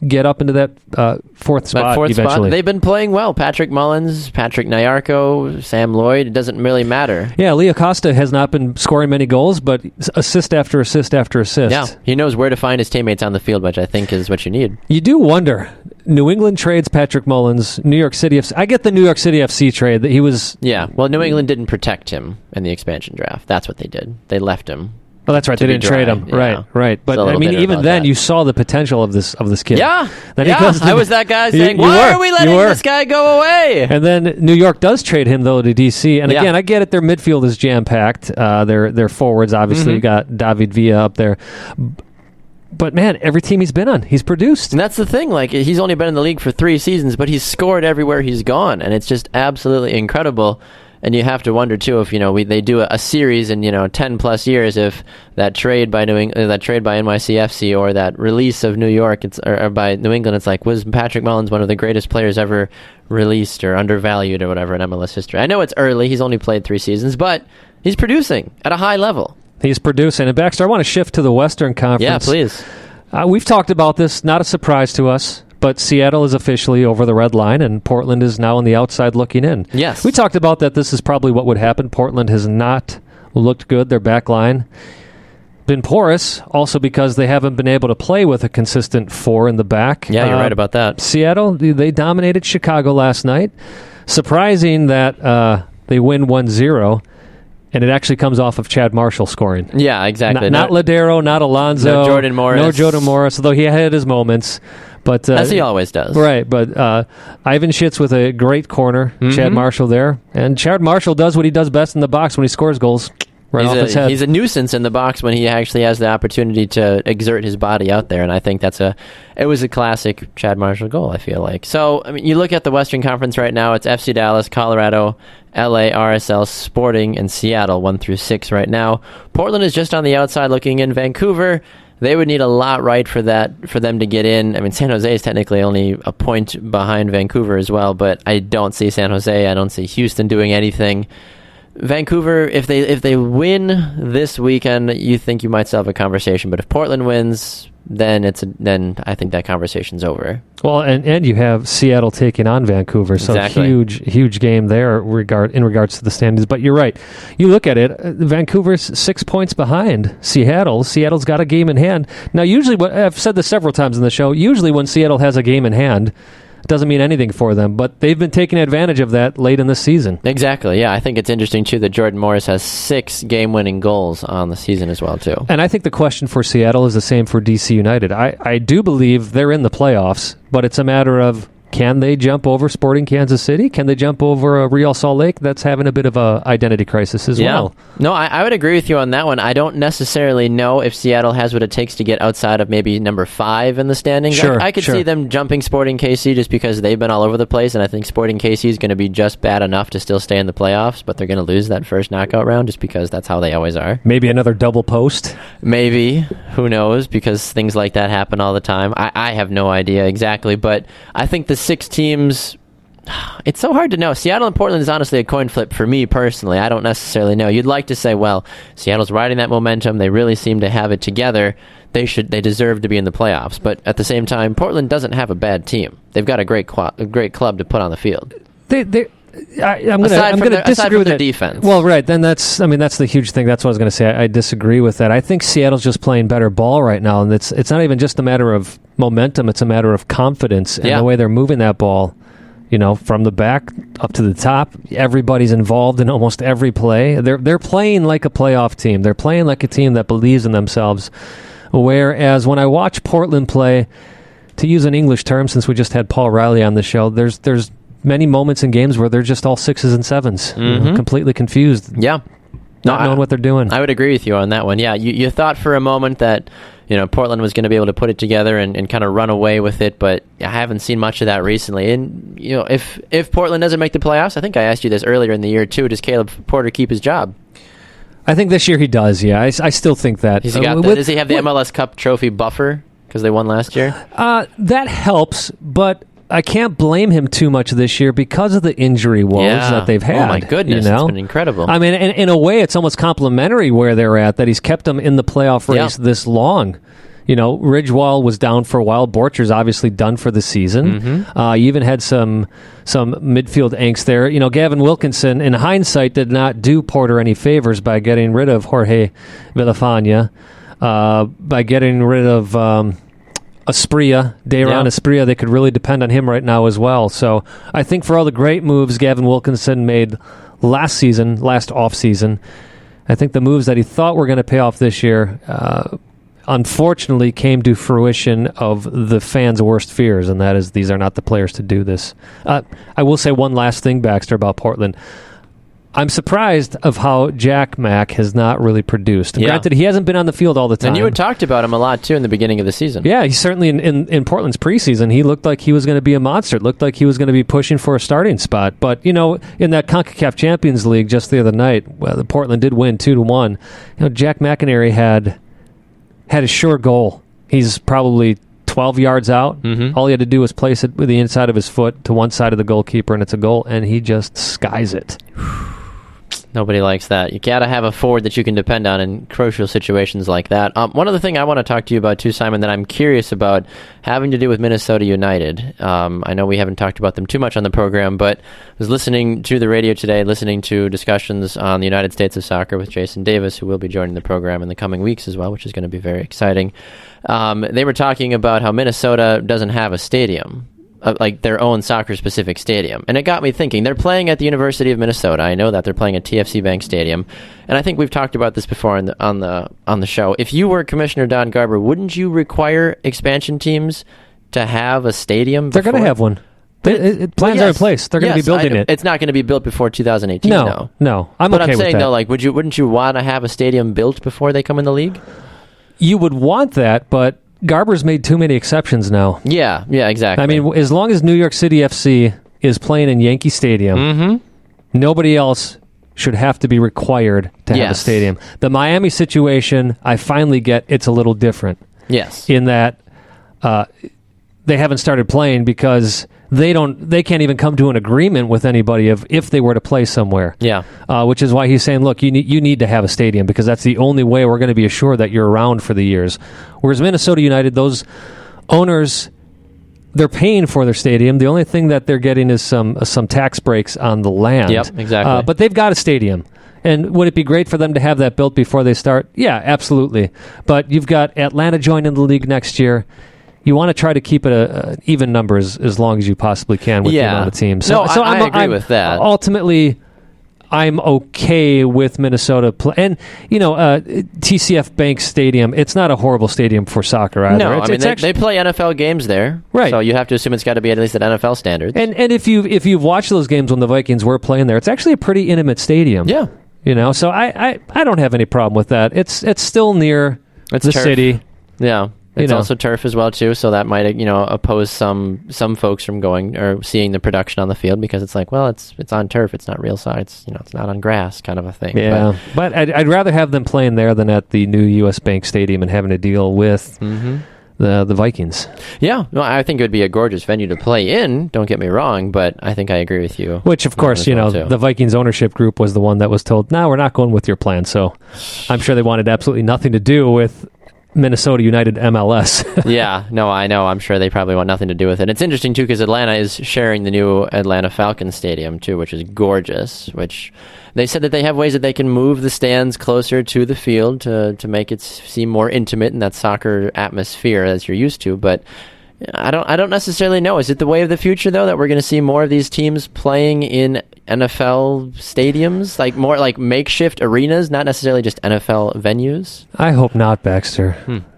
get up into that 4th spot eventually. They've been playing well. Patrick Mullins, Patrick Nyarko, Sam Lloyd, it doesn't really matter. Yeah, Leo Costa has not been scoring many goals, but assist after assist after assist. Yeah, he knows where to find his teammates on the field, which I think is what you need. You do wonder. New England trades Patrick Mullins, New York City FC. I get the New York City FC trade that he was... Yeah, well, New England didn't protect him in the expansion draft. That's what they did. They left him. Oh, that's right. They didn't trade him. Yeah. Right. But I mean, even then, you saw the potential of this kid. Yeah. I was that guy saying, "Why are we letting this guy go away?" And then New York does trade him though to DC. And again, I get it. Their midfield is jam packed. Their forwards obviously got David Villa up there. But man, every team he's been on, he's produced. And that's the thing. Like, he's only been in the league for 3 seasons, but he's scored everywhere he's gone, and it's just absolutely incredible. And you have to wonder too if they do a series in 10+ years, if that trade by NYCFC or that release of New York or by New England, it's like, was Patrick Mullins one of the greatest players ever released or undervalued or whatever in MLS history? I know it's early; he's only played 3 seasons, but he's producing at a high level. He's producing. And Baxter, I want to shift to the Western Conference. Yeah, please. We've talked about this. Not a surprise to us. but Seattle is officially over the red line, and Portland is now on the outside looking in. Yes. We talked about that this is probably what would happen. Portland has not looked good. Their back line been porous, also because they haven't been able to play with a consistent 4 in the back. Yeah, you're right about that. Seattle, they dominated Chicago last night. Surprising that they win 1-0, and it actually comes off of Chad Marshall scoring. Yeah, exactly. Not Ladero, not Alonso. No Jordan Morris. Although he had his moments. But as he always does. Right, but Ivan Schitz with a great corner, Chad Marshall there. And Chad Marshall does what he does best in the box when he scores goals. Right off his head. He's a nuisance in the box when he actually has the opportunity to exert his body out there, and I think it was a classic Chad Marshall goal, I feel like. So, I mean, you look at the Western Conference right now, it's FC Dallas, Colorado, LA, RSL, Sporting, and Seattle, 1-6 right now. Portland is just on the outside looking in. Vancouver, they would need a lot right for them to get in. I mean, San Jose is technically only a point behind Vancouver as well, but I don't see San Jose, I don't see Houston doing anything. Vancouver, if they win this weekend, you think you might still have a conversation. But if Portland wins, then I think that conversation's over. Well, and you have Seattle taking on Vancouver, so exactly. huge game there in regards to the standings. But you're right. You look at it, Vancouver's 6 points behind Seattle. Seattle's got a game in hand. Now, usually, I've said this several times in the show, usually when Seattle has a game in hand, it doesn't mean anything for them, but they've been taking advantage of that late in the season. Exactly, yeah. I think it's interesting, too, that Jordan Morris has 6 game-winning goals on the season as well, too. And I think the question for Seattle is the same for DC United. I do believe they're in the playoffs, but it's a matter of, can they jump over Sporting Kansas City? Can they jump over Real Salt Lake? That's having a bit of a identity crisis as well. No, I would agree with you on that one. I don't necessarily know if Seattle has what it takes to get outside of maybe number 5 in the standings. Sure, I could see them jumping Sporting KC just because they've been all over the place, and I think Sporting KC is going to be just bad enough to still stay in the playoffs, but they're going to lose that first knockout round just because that's how they always are. Maybe another double post? Maybe. Who knows? Because things like that happen all the time. I have no idea exactly, but I think the 6 teams, it's so hard to know. Seattle and Portland is honestly a coin flip for me personally. I don't necessarily know. You'd like to say, well, Seattle's riding that momentum. They really seem to have it together. They deserve to be in the playoffs. But at the same time, Portland doesn't have a bad team. They've got a great club to put on the field. I'm going to disagree with their that defense. Well, right, then that's the huge thing. That's what I was going to say. I disagree with that. I think Seattle's just playing better ball right now, and it's not even just a matter of momentum. It's a matter of confidence and the way they're moving that ball. You know, from the back up to the top, everybody's involved in almost every play. They're playing like a playoff team. They're playing like a team that believes in themselves. Whereas when I watch Portland play, to use an English term, since we just had Paul Riley on the show, there's many moments in games where they're just all 6s and 7s, you know, completely confused. Yeah. Not knowing what they're doing. I would agree with you on that one. Yeah, you thought for a moment that, you know, Portland was going to be able to put it together and kind of run away with it, but I haven't seen much of that recently. And, you know, if Portland doesn't make the playoffs, I think I asked you this earlier in the year, too, does Caleb Porter keep his job? I think this year he does, yeah. I still think that. Does he have the MLS Cup trophy buffer because they won last year? That helps, but I can't blame him too much this year because of the injury woes that they've had. Oh, my goodness. It's been incredible. I mean, in a way, it's almost complimentary where they're at, that he's kept them in the playoff race this long. You know, Ridgewell was down for a while. Borcher's obviously done for the season. You even had some midfield angst there. You know, Gavin Wilkinson, in hindsight, did not do Porter any favors by getting rid of Jorge Villafaña, by getting rid of Asprilla, Asprilla. They could really depend on him right now as well. So I think for all the great moves Gavin Wilkinson made last off-season, I think the moves that he thought were going to pay off this year unfortunately came to fruition of the fans' worst fears, and that is these are not the players to do this. I will say one last thing, Baxter, about Portland. I'm surprised of how Jack Mack has not really produced. Granted, he hasn't been on the field all the time. And you had talked about him a lot, too, in the beginning of the season. Yeah, he certainly, in Portland's preseason, he looked like he was going to be a monster. It looked like he was going to be pushing for a starting spot. But, you know, in that CONCACAF Champions League just the other night, the Portland did win 2-1. You know, Jack McInerney had a sure goal. He's probably 12 yards out. All he had to do was place it with the inside of his foot to one side of the goalkeeper, and it's a goal, and he just skies it. Nobody likes that. You got to have a forward that you can depend on in crucial situations like that. One other thing I want to talk to you about too, Simon, that I'm curious about, having to do with Minnesota United. I know we haven't talked about them too much on the program, but I was listening to the radio today, listening to discussions on the United States of Soccer with Jason Davis, who will be joining the program in the coming weeks as well, which is going to be very exciting. They were talking about how Minnesota doesn't have a stadium, like their own soccer-specific stadium. And it got me thinking. They're playing at the University of Minnesota. I know that they're playing at TFC Bank Stadium. And I think we've talked about this before on the show. If you were Commissioner Don Garber, wouldn't you require expansion teams to have a stadium before? They're going to have one. Plans are in place. They're going to be building it. It's not going to be built before 2018, no. though. No, I'm okay with that. But I'm saying, though, like, wouldn't you want to have a stadium built before they come in the league? You would want that, but Garber's made too many exceptions now. Yeah, exactly. I mean, as long as New York City FC is playing in Yankee Stadium, nobody else should have to be required to have a stadium. The Miami situation, I finally get it's a little different. Yes. In that they haven't started playing because they can't even come to an agreement with anybody if they were to play somewhere. Yeah. Which is why he's saying, look, you need to have a stadium because that's the only way we're going to be assured that you're around for the years. Whereas Minnesota United, those owners, they're paying for their stadium. The only thing that they're getting is some tax breaks on the land. Yep, exactly. But they've got a stadium. And would it be great for them to have that built before they start? Yeah, absolutely. But you've got Atlanta joining the league next year. You want to try to keep it even numbers as long as you possibly can with the amount of teams. So I agree with that. Ultimately, I'm okay with Minnesota. And, TCF Bank Stadium, it's not a horrible stadium for soccer either. No, they play NFL games there. Right. So you have to assume it's got to be at least at NFL standards. And if you've watched those games when the Vikings were playing there, it's actually a pretty intimate stadium. Yeah. So I don't have any problem with that. It's still near the turf. City. Yeah. It's also turf as well too, so that might oppose some folks from going or seeing the production on the field because it's like, well, it's on turf, it's not real sides, it's not on grass, kind of a thing. Yeah, but I'd rather have them playing there than at the new U.S. Bank Stadium and having to deal with the Vikings. Yeah, no, I think it would be a gorgeous venue to play in. Don't get me wrong, but I think I agree with you. Which, of course, the Vikings ownership group was the one that was told, "No, we're not going with your plan." So I'm sure they wanted absolutely nothing to do with Minnesota United MLS. Yeah, no, I know. I'm sure they probably want nothing to do with it. It's interesting, too, because Atlanta is sharing the new Atlanta Falcons Stadium, too, which is gorgeous, which they said that they have ways that they can move the stands closer to the field to make it seem more intimate in that soccer atmosphere as you're used to, but I don't necessarily know. Is it the way of the future, though, that we're going to see more of these teams playing in NFL stadiums, like more like makeshift arenas, not necessarily just NFL venues? I hope not, Baxter.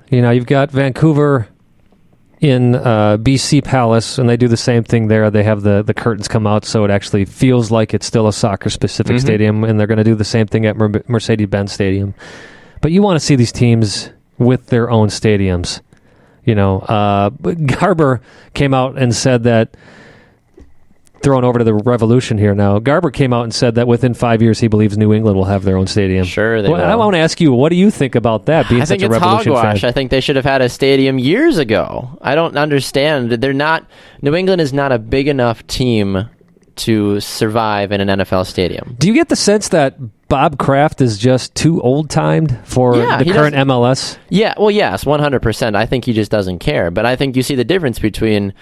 You've got Vancouver in BC Palace, and they do the same thing there. They have the curtains come out, so it actually feels like it's still a soccer-specific stadium, and they're going to do the same thing at Mercedes-Benz Stadium. But you want to see these teams with their own stadiums. Garber came out and said that, thrown over to the Revolution here now, Garber came out and said that within 5 years he believes New England will have their own stadium. Sure, they will. I want to ask you, what do you think about that, being such a Revolution fan? I think they should have had a stadium years ago. I don't understand. New England is not a big enough team to survive in an NFL stadium. Do you get the sense that Bob Kraft is just too old-timed for the current MLS? Yeah, well, yes, 100%. I think he just doesn't care. But I think you see the difference between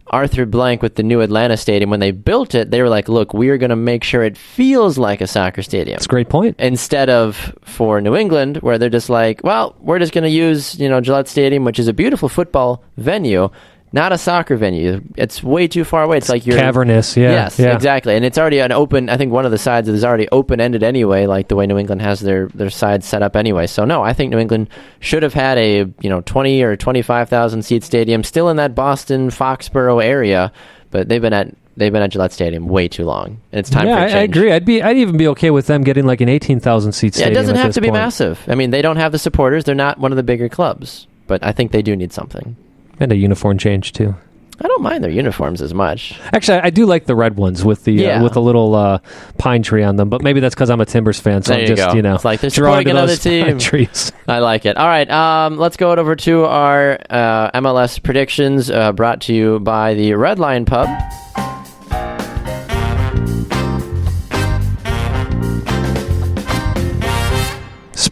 Arthur Blank with the new Atlanta stadium. When they built it, they were like, look, we are going to make sure it feels like a soccer stadium. That's a great point. Instead of for New England, where they're just like, well, we're just going to use Gillette Stadium, which is a beautiful football venue, not a soccer venue. It's way too far away. It's like you're cavernous. Yes, exactly. And it's already an open. I think one of the sides is already open-ended anyway, like the way New England has their sides set up anyway. So no, I think New England should have had a 20 or 25,000 seat stadium still in that Boston Foxborough area, but they've been at Gillette Stadium way too long. And it's time for a change. I agree. I'd even be okay with them getting like an 18,000 seat stadium. It doesn't have to be massive. I mean, they don't have the supporters. They're not one of the bigger clubs, but I think they do need something. And a uniform change, too. I don't mind their uniforms as much. Actually, I do like the red ones with the little pine tree on them, but maybe that's because I'm a Timbers fan, so I'm just, it's like they're supporting another team. Trees. I like it. All right, let's go over to our MLS predictions brought to you by the Red Line Pub.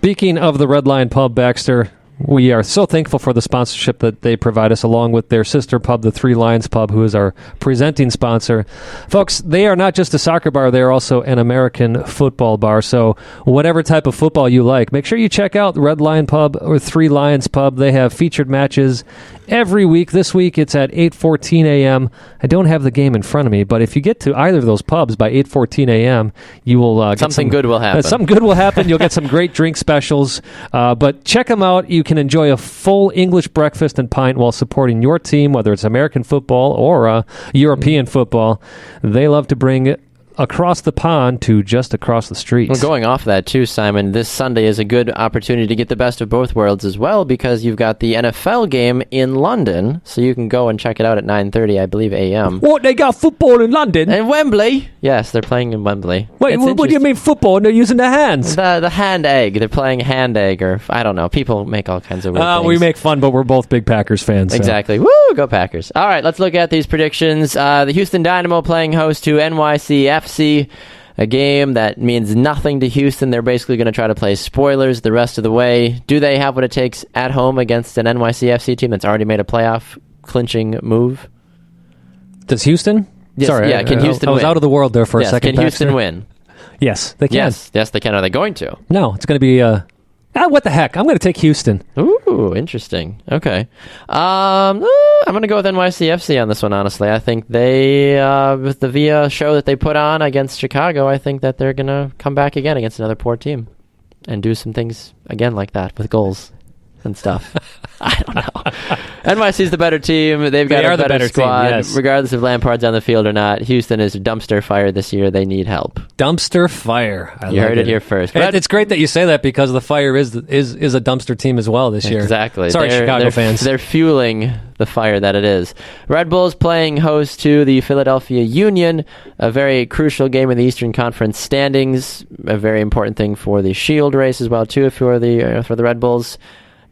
Speaking of the Red Lion Pub, Baxter, we are so thankful for the sponsorship that they provide us, along with their sister pub, the Three Lions Pub, who is our presenting sponsor. Folks, they are not just a soccer bar, they are also an American football bar. So whatever type of football you like, make sure you check out the Red Lion Pub or Three Lions Pub. They have featured matches every week. This week it's at 8:14 a.m. I don't have the game in front of me, but if you get to either of those pubs by 8:14 a.m., you will get something good will happen. Something good will happen. You'll get some great drink specials. But check them out. You can enjoy a full English breakfast and pint while supporting your team, whether it's American football or European football. They love to bring across the pond to just across the street. Well, going off that too, Simon, this Sunday is a good opportunity to get the best of both worlds as well, because you've got the NFL game in London, so you can go and check it out at 9:30, I believe, a.m. What, they got football in London? And Wembley. Yes, they're playing in Wembley. Wait, what do you mean football and they're using their hands? The hand egg. They're playing hand egg, or I don't know. People make all kinds of weird things. We make fun, but we're both big Packers fans. So. Exactly. Woo, go Packers. All right, let's look at these predictions. The Houston Dynamo playing host to NYCFC. A game that means nothing to Houston. They're basically going to try to play spoilers the rest of the way. Do they have what it takes at home against an NYCFC team that's already made a playoff clinching move? Does Houston? Yes, Sorry, yeah, can Houston I was win? Out of the world there for a second. Can Houston win? Yes, they can. Yes, they can. Are they going to? No, it's going to be... what the heck? I'm going to take Houston. Ooh, interesting. Okay. I'm going to go with NYCFC on this one, honestly. I think they, with the Via show that they put on against Chicago, I think that they're going to come back again against another poor team and do some things again like that with goals and stuff. I don't know. NYC's the better team. They've got a better squad. Team, yes. Regardless if Lampard's on the field or not, Houston is dumpster fire this year. They need help. Dumpster fire. You heard it here first. But it's great that you say that, because the Fire is a dumpster team as well this year. Exactly. Sorry, Chicago fans. They're fueling the fire that it is. Red Bulls playing host to the Philadelphia Union. A very crucial game in the Eastern Conference standings. A very important thing for the Shield race as well, too, for the Red Bulls.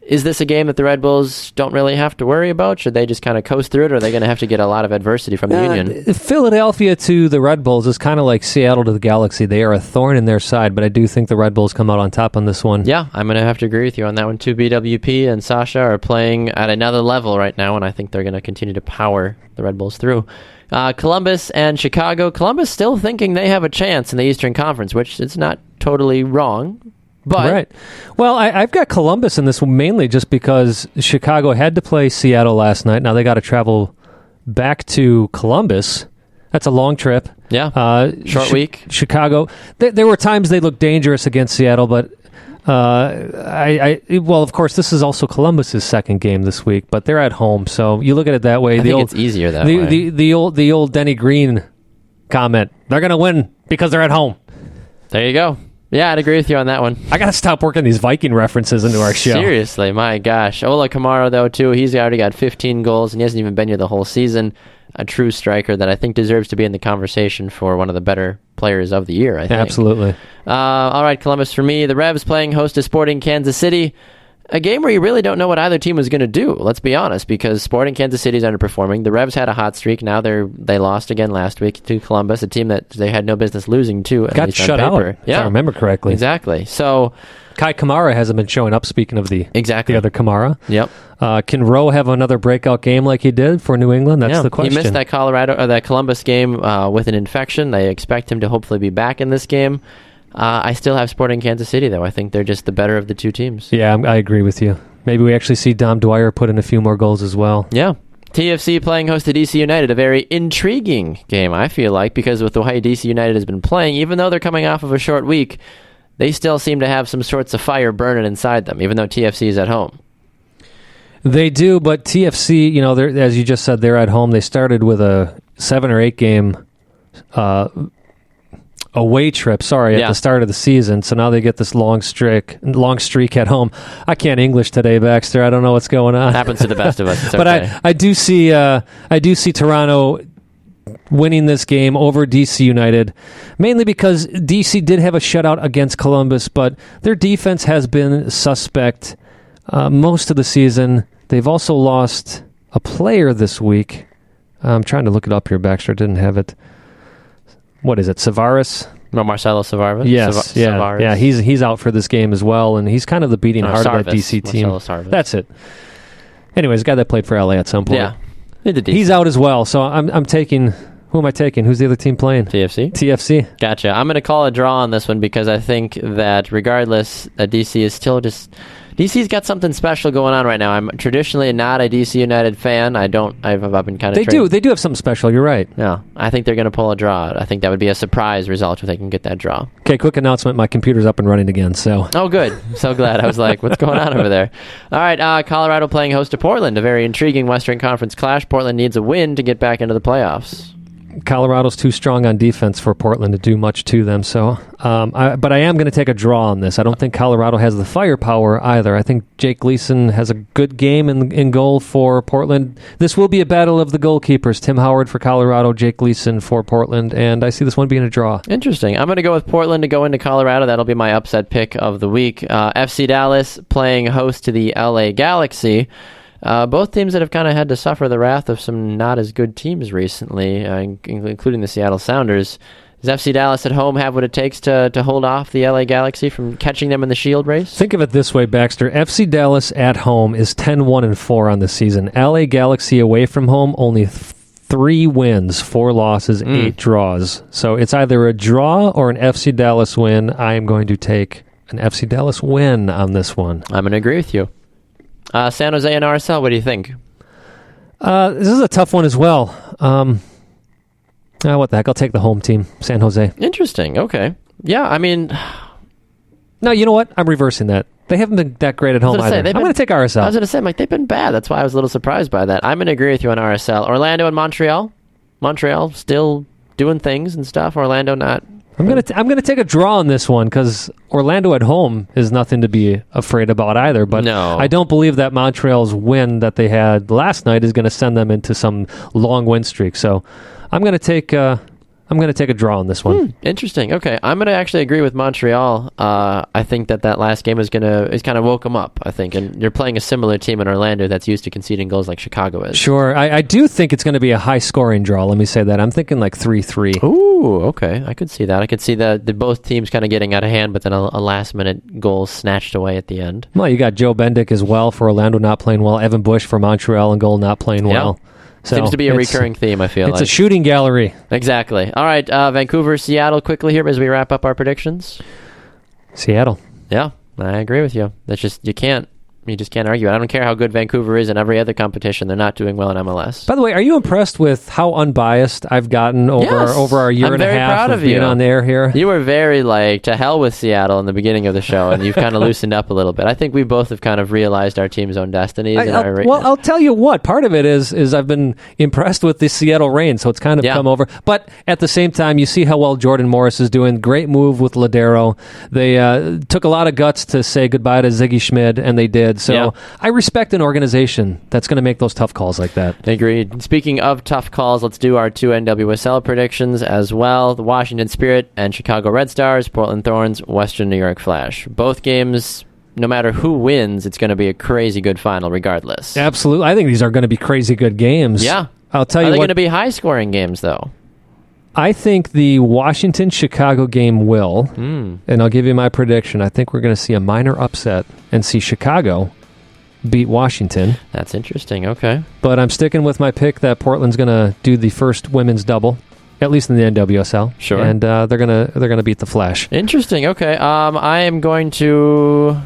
Is this a game that the Red Bulls don't really have to worry about? Should they just kind of coast through it, or are they going to have to get a lot of adversity from the Union? Philadelphia to the Red Bulls is kind of like Seattle to the Galaxy. They are a thorn in their side, but I do think the Red Bulls come out on top on this one. Yeah, I'm going to have to agree with you on that one too. BWP and Sasha are playing at another level right now, and I think they're going to continue to power the Red Bulls through. Columbus and Chicago. Columbus still thinking they have a chance in the Eastern Conference, which is not totally wrong. But right. Well, I've got Columbus in this one mainly just because Chicago had to play Seattle last night. Now they got to travel back to Columbus. That's a long trip. Yeah. Short week. Chicago. There were times they looked dangerous against Seattle, but well, of course, this is also Columbus's second game this week, but they're at home, so you look at it that way. I think it's easier that way. The old Denny Green comment. They're going to win because they're at home. There you go. Yeah, I'd agree with you on that one. I got to stop working these Viking references into our show. Seriously, my gosh. Ola Kamara, though, too, he's already got 15 goals, and he hasn't even been here the whole season. A true striker that I think deserves to be in the conversation for one of the better players of the year, I think. Absolutely. All right, Columbus for me. The Revs playing host to Sporting Kansas City. A game where you really don't know what either team was going to do, let's be honest, because Sporting Kansas City is underperforming. The Revs had a hot streak. Now they lost again last week to Columbus, a team that they had no business losing to. Got shut out, if I remember correctly. Exactly. So Kai Kamara hasn't been showing up, speaking of the other Kamara. Yep. Can Rowe have another breakout game like he did for New England? That's the question. He missed that Columbus game with an infection. They expect him to hopefully be back in this game. I still have Sporting Kansas City, though. I think they're just the better of the two teams. Yeah, I agree with you. Maybe we actually see Dom Dwyer put in a few more goals as well. Yeah. TFC playing host to DC United, a very intriguing game, I feel like, because with the way DC United has been playing, even though they're coming off of a short week, they still seem to have some sorts of fire burning inside them, even though TFC is at home. They do, but TFC, as you just said, they're at home. They started with a 7 or 8 game away trip, at the start of the season. So now they get this long streak at home. I can't English today, Baxter. I don't know what's going on. Happens to the best of us. It's but okay. I do see Toronto winning this game over DC United, mainly because DC did have a shutout against Columbus, but their defense has been suspect most of the season. They've also lost a player this week. I'm trying to look it up here, Baxter. Didn't have it. What is it, Savaris? Marcelo Tavares? Yes, yeah. He's out for this game as well, and he's kind of the beating heart of that DC team. That's it. Anyways, guy that played for LA at some point. Yeah, he's out as well. So I'm taking. Who am I taking? Who's the other team playing? TFC. Gotcha. I'm going to call a draw on this one because I think that regardless, DC is still just... DC's got something special going on right now. I'm traditionally not a DC United fan. I've been kind of... They do have something special. You're right. Yeah. I think they're going to pull a draw. I think that would be a surprise result if they can get that draw. Okay, quick announcement. My computer's up and running again, so... Oh, good. So glad. I was like, what's going on over there? All right, Colorado playing host to Portland. A very intriguing Western Conference clash. Portland needs a win to get back into the playoffs. Colorado's too strong on defense for Portland to do much to them. So, but I am going to take a draw on this. I don't think Colorado has the firepower either. I think Jake Gleason has a good game in goal for Portland. This will be a battle of the goalkeepers. Tim Howard for Colorado, Jake Gleason for Portland, and I see this one being a draw. Interesting. I'm going to go with Portland to go into Colorado. That'll be my upset pick of the week. FC Dallas playing host to the LA Galaxy. Both teams that have kind of had to suffer the wrath of some not as good teams recently, including the Seattle Sounders. Does FC Dallas at home have what it takes to hold off the LA Galaxy from catching them in the Shield race? Think of it this way, Baxter. FC Dallas at home is 10-1-4 on the season. LA Galaxy away from home, only 3 wins, 4 losses, 8 draws. So it's either a draw or an FC Dallas win. I am going to take an FC Dallas win on this one. I'm going to agree with you. San Jose and RSL, what do you think? This is a tough one as well. What the heck? I'll take the home team, San Jose. Interesting. Okay. Yeah, I mean... No, you know what? I'm reversing that. They haven't been that great at home either. I'm going to take RSL. I was going to say, they've been bad. That's why I was a little surprised by that. I'm going to agree with you on RSL. Orlando and Montreal? Montreal still doing things and stuff. Orlando not... I'm gonna take a draw on this one because Orlando at home is nothing to be afraid about either. But no. I don't believe that Montreal's win that they had last night is going to send them into some long win streak. So I'm gonna take a draw on this one. Interesting. Okay, I'm gonna actually agree with Montreal. I think that last game is kind of woke them up. I think, and you're playing a similar team in Orlando that's used to conceding goals like Chicago is. Sure, I do think it's going to be a high scoring draw. Let me say that. I'm thinking like 3-3. Ooh, okay. I could see that. I could see the both teams kind of getting out of hand, but then a last minute goal snatched away at the end. Well, you got Joe Bendick as well for Orlando not playing well. Evan Bush for Montreal and goal not playing well. So seems to be a recurring theme, I feel It's a shooting gallery. Exactly. All right, Vancouver, Seattle, quickly here as we wrap up our predictions. Seattle. Yeah, I agree with you. That's just, you just can't argue it. I don't care how good Vancouver is in every other competition. They're not doing well in MLS. By the way, are you impressed with how unbiased I've gotten over our year and a half of being on the air here? You were very to hell with Seattle in the beginning of the show, and you've kind of loosened up a little bit. I think we both have kind of realized our team's own destinies. I'll tell you what. Part of it is I've been impressed with the Seattle Reign, so it's kind of come over. But at the same time, you see how well Jordan Morris is doing. Great move with Ladero. They took a lot of guts to say goodbye to Ziggy Schmid, and they did. So I respect an organization that's going to make those tough calls like that. Agreed. Speaking of tough calls, let's do our 2 NWSL predictions as well. The Washington Spirit and Chicago Red Stars, Portland Thorns, Western New York Flash. Both games, no matter who wins, it's going to be a crazy good final regardless. Absolutely. I think these are going to be crazy good games. Yeah. I'll tell you what. Are they going to be high-scoring games, though? I think the Washington-Chicago game will, and I'll give you my prediction. I think we're going to see a minor upset and see Chicago beat Washington. That's interesting. Okay. But I'm sticking with my pick that Portland's going to do the first women's double, at least in the NWSL. Sure. And they're gonna beat the Flash. Interesting. Okay. I am going to...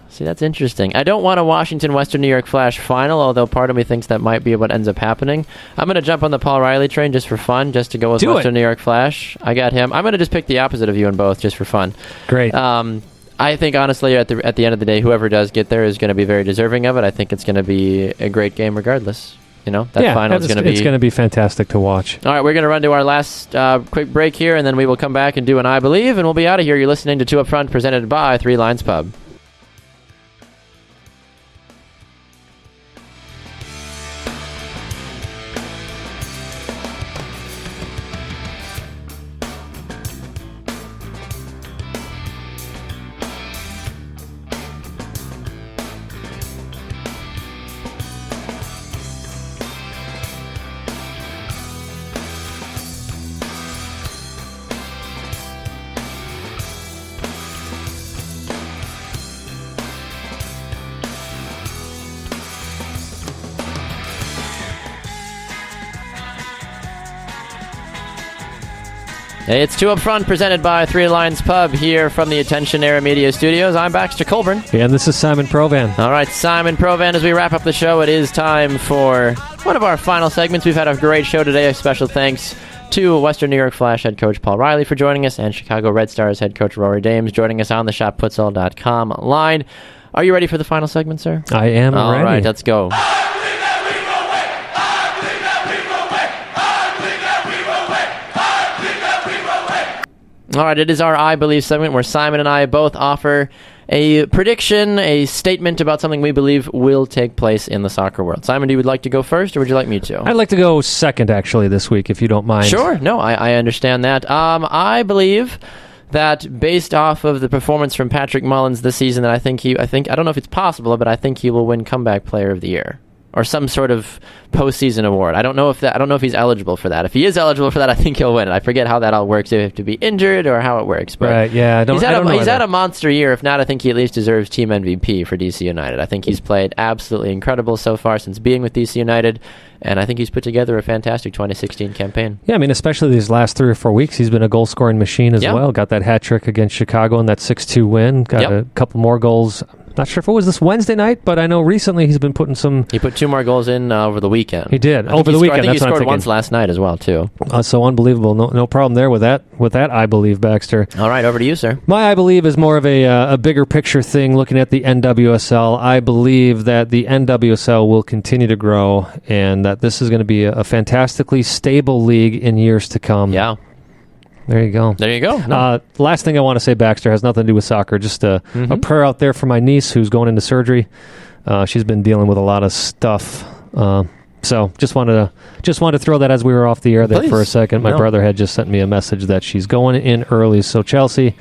See, that's interesting. I don't want a Washington-Western New York Flash final, although part of me thinks that might be what ends up happening. I'm going to jump on the Paul Riley train just for fun, just to go with Western New York Flash. I got him. I'm going to just pick the opposite of you in both, just for fun. Great. I think, honestly, at the end of the day, whoever does get there is going to be very deserving of it. I think it's going to be a great game regardless. That final is going to be... It's going to be fantastic to watch. All right, we're going to run to our last quick break here, and then we will come back and do an I Believe, and we'll be out of here. You're listening to 2 Up Front, presented by 3 Lines Pub. It's Two Up Front, presented by Three Lions Pub here from the Attention Era Media Studios. I'm Baxter Colburn. And this is Simon Provan. All right, Simon Provan, as we wrap up the show, it is time for one of our final segments. We've had a great show today. A special thanks to Western New York Flash head coach Paul Riley for joining us, and Chicago Red Stars head coach Rory Dames joining us on the shopfutsal.com line. Are you ready for the final segment, sir? I am ready. All right, let's go. All right, it is our I Believe segment where Simon and I both offer a prediction, a statement about something we believe will take place in the soccer world. Simon, do you would like to go first, or would you like me to? I'd like to go second, actually, this week, if you don't mind. Sure. No, I understand that. I believe that based off of the performance from Patrick Mullins this season, that I don't know if it's possible, but I think he will win Comeback Player of the Year, or some sort of postseason award. I don't know if he's eligible for that. If he is eligible for that, I think he'll win it. I forget how that all works. If you have to be injured or how it works. But right, yeah. He's had a monster year. If not, I think he at least deserves team MVP for DC United. I think he's played absolutely incredible so far since being with DC United, and I think he's put together a fantastic 2016 campaign. Yeah, I mean, especially these last 3 or 4 weeks, he's been a goal-scoring machine as well. Got that hat trick against Chicago in that 6-2 win. Got a couple more goals. Not sure if it was this Wednesday night, but I know recently he's been putting some... He put 2 more goals in over the weekend. He did. Over the weekend. I think he scored once last night as well, too. So unbelievable. No problem there with that, I believe, Baxter. All right, over to you, sir. My I believe is more of a bigger picture thing, looking at the NWSL. I believe that the NWSL will continue to grow, and that this is going to be a fantastically stable league in years to come. Yeah. There you go. There you go. No. Last thing I want to say, Baxter, has nothing to do with soccer. Just a prayer out there for my niece who's going into surgery. She's been dealing with a lot of stuff. So just wanted to throw that as we were off the air there for a second. My brother had just sent me a message that she's going in early. So Chelsea,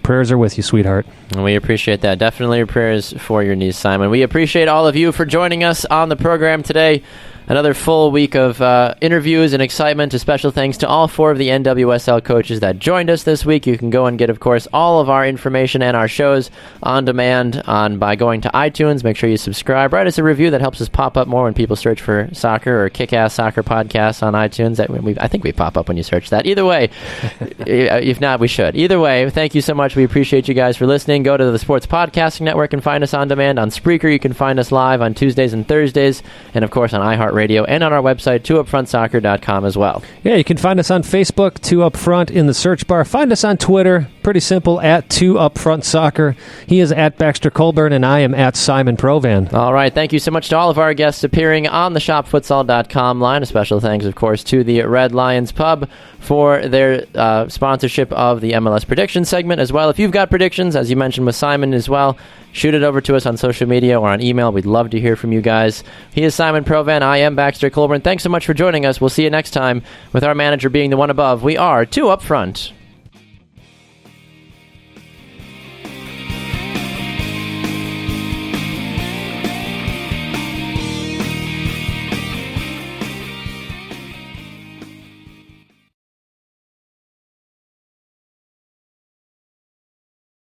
prayers are with you, sweetheart. And we appreciate that. Definitely your prayers for your niece, Simon. We appreciate all of you for joining us on the program today. Another full week of interviews and excitement. A special thanks to all 4 of the NWSL coaches that joined us this week. You can go and get, of course, all of our information and our shows on demand by going to iTunes. Make sure you subscribe. Write us a review that helps us pop up more when people search for soccer or kick-ass soccer podcasts on iTunes. I think we pop up when you search that. Either way, if not, we should. Either way, thank you so much. We appreciate you guys for listening. Go to the Sports Podcasting Network and find us on demand. On Spreaker, you can find us live on Tuesdays and Thursdays, and, of course, on iHeartRadio and on our website, 2upfrontsoccer.com as well. Yeah, you can find us on Facebook, 2Upfront in the search bar. Find us on Twitter, pretty simple, at 2UpFrontSoccer. He is at Baxter Colburn, and I am at Simon Provan. All right, thank you so much to all of our guests appearing on the shopfutsal.com line. A special thanks, of course, to the Red Lions Pub for their sponsorship of the MLS prediction segment as well. If you've got predictions, as you mentioned with Simon as well, shoot it over to us on social media or on email. We'd love to hear from you guys. He is Simon Provan. I am Baxter Colburn. Thanks so much for joining us. We'll see you next time with our manager being the one above. We are 2 Up Front.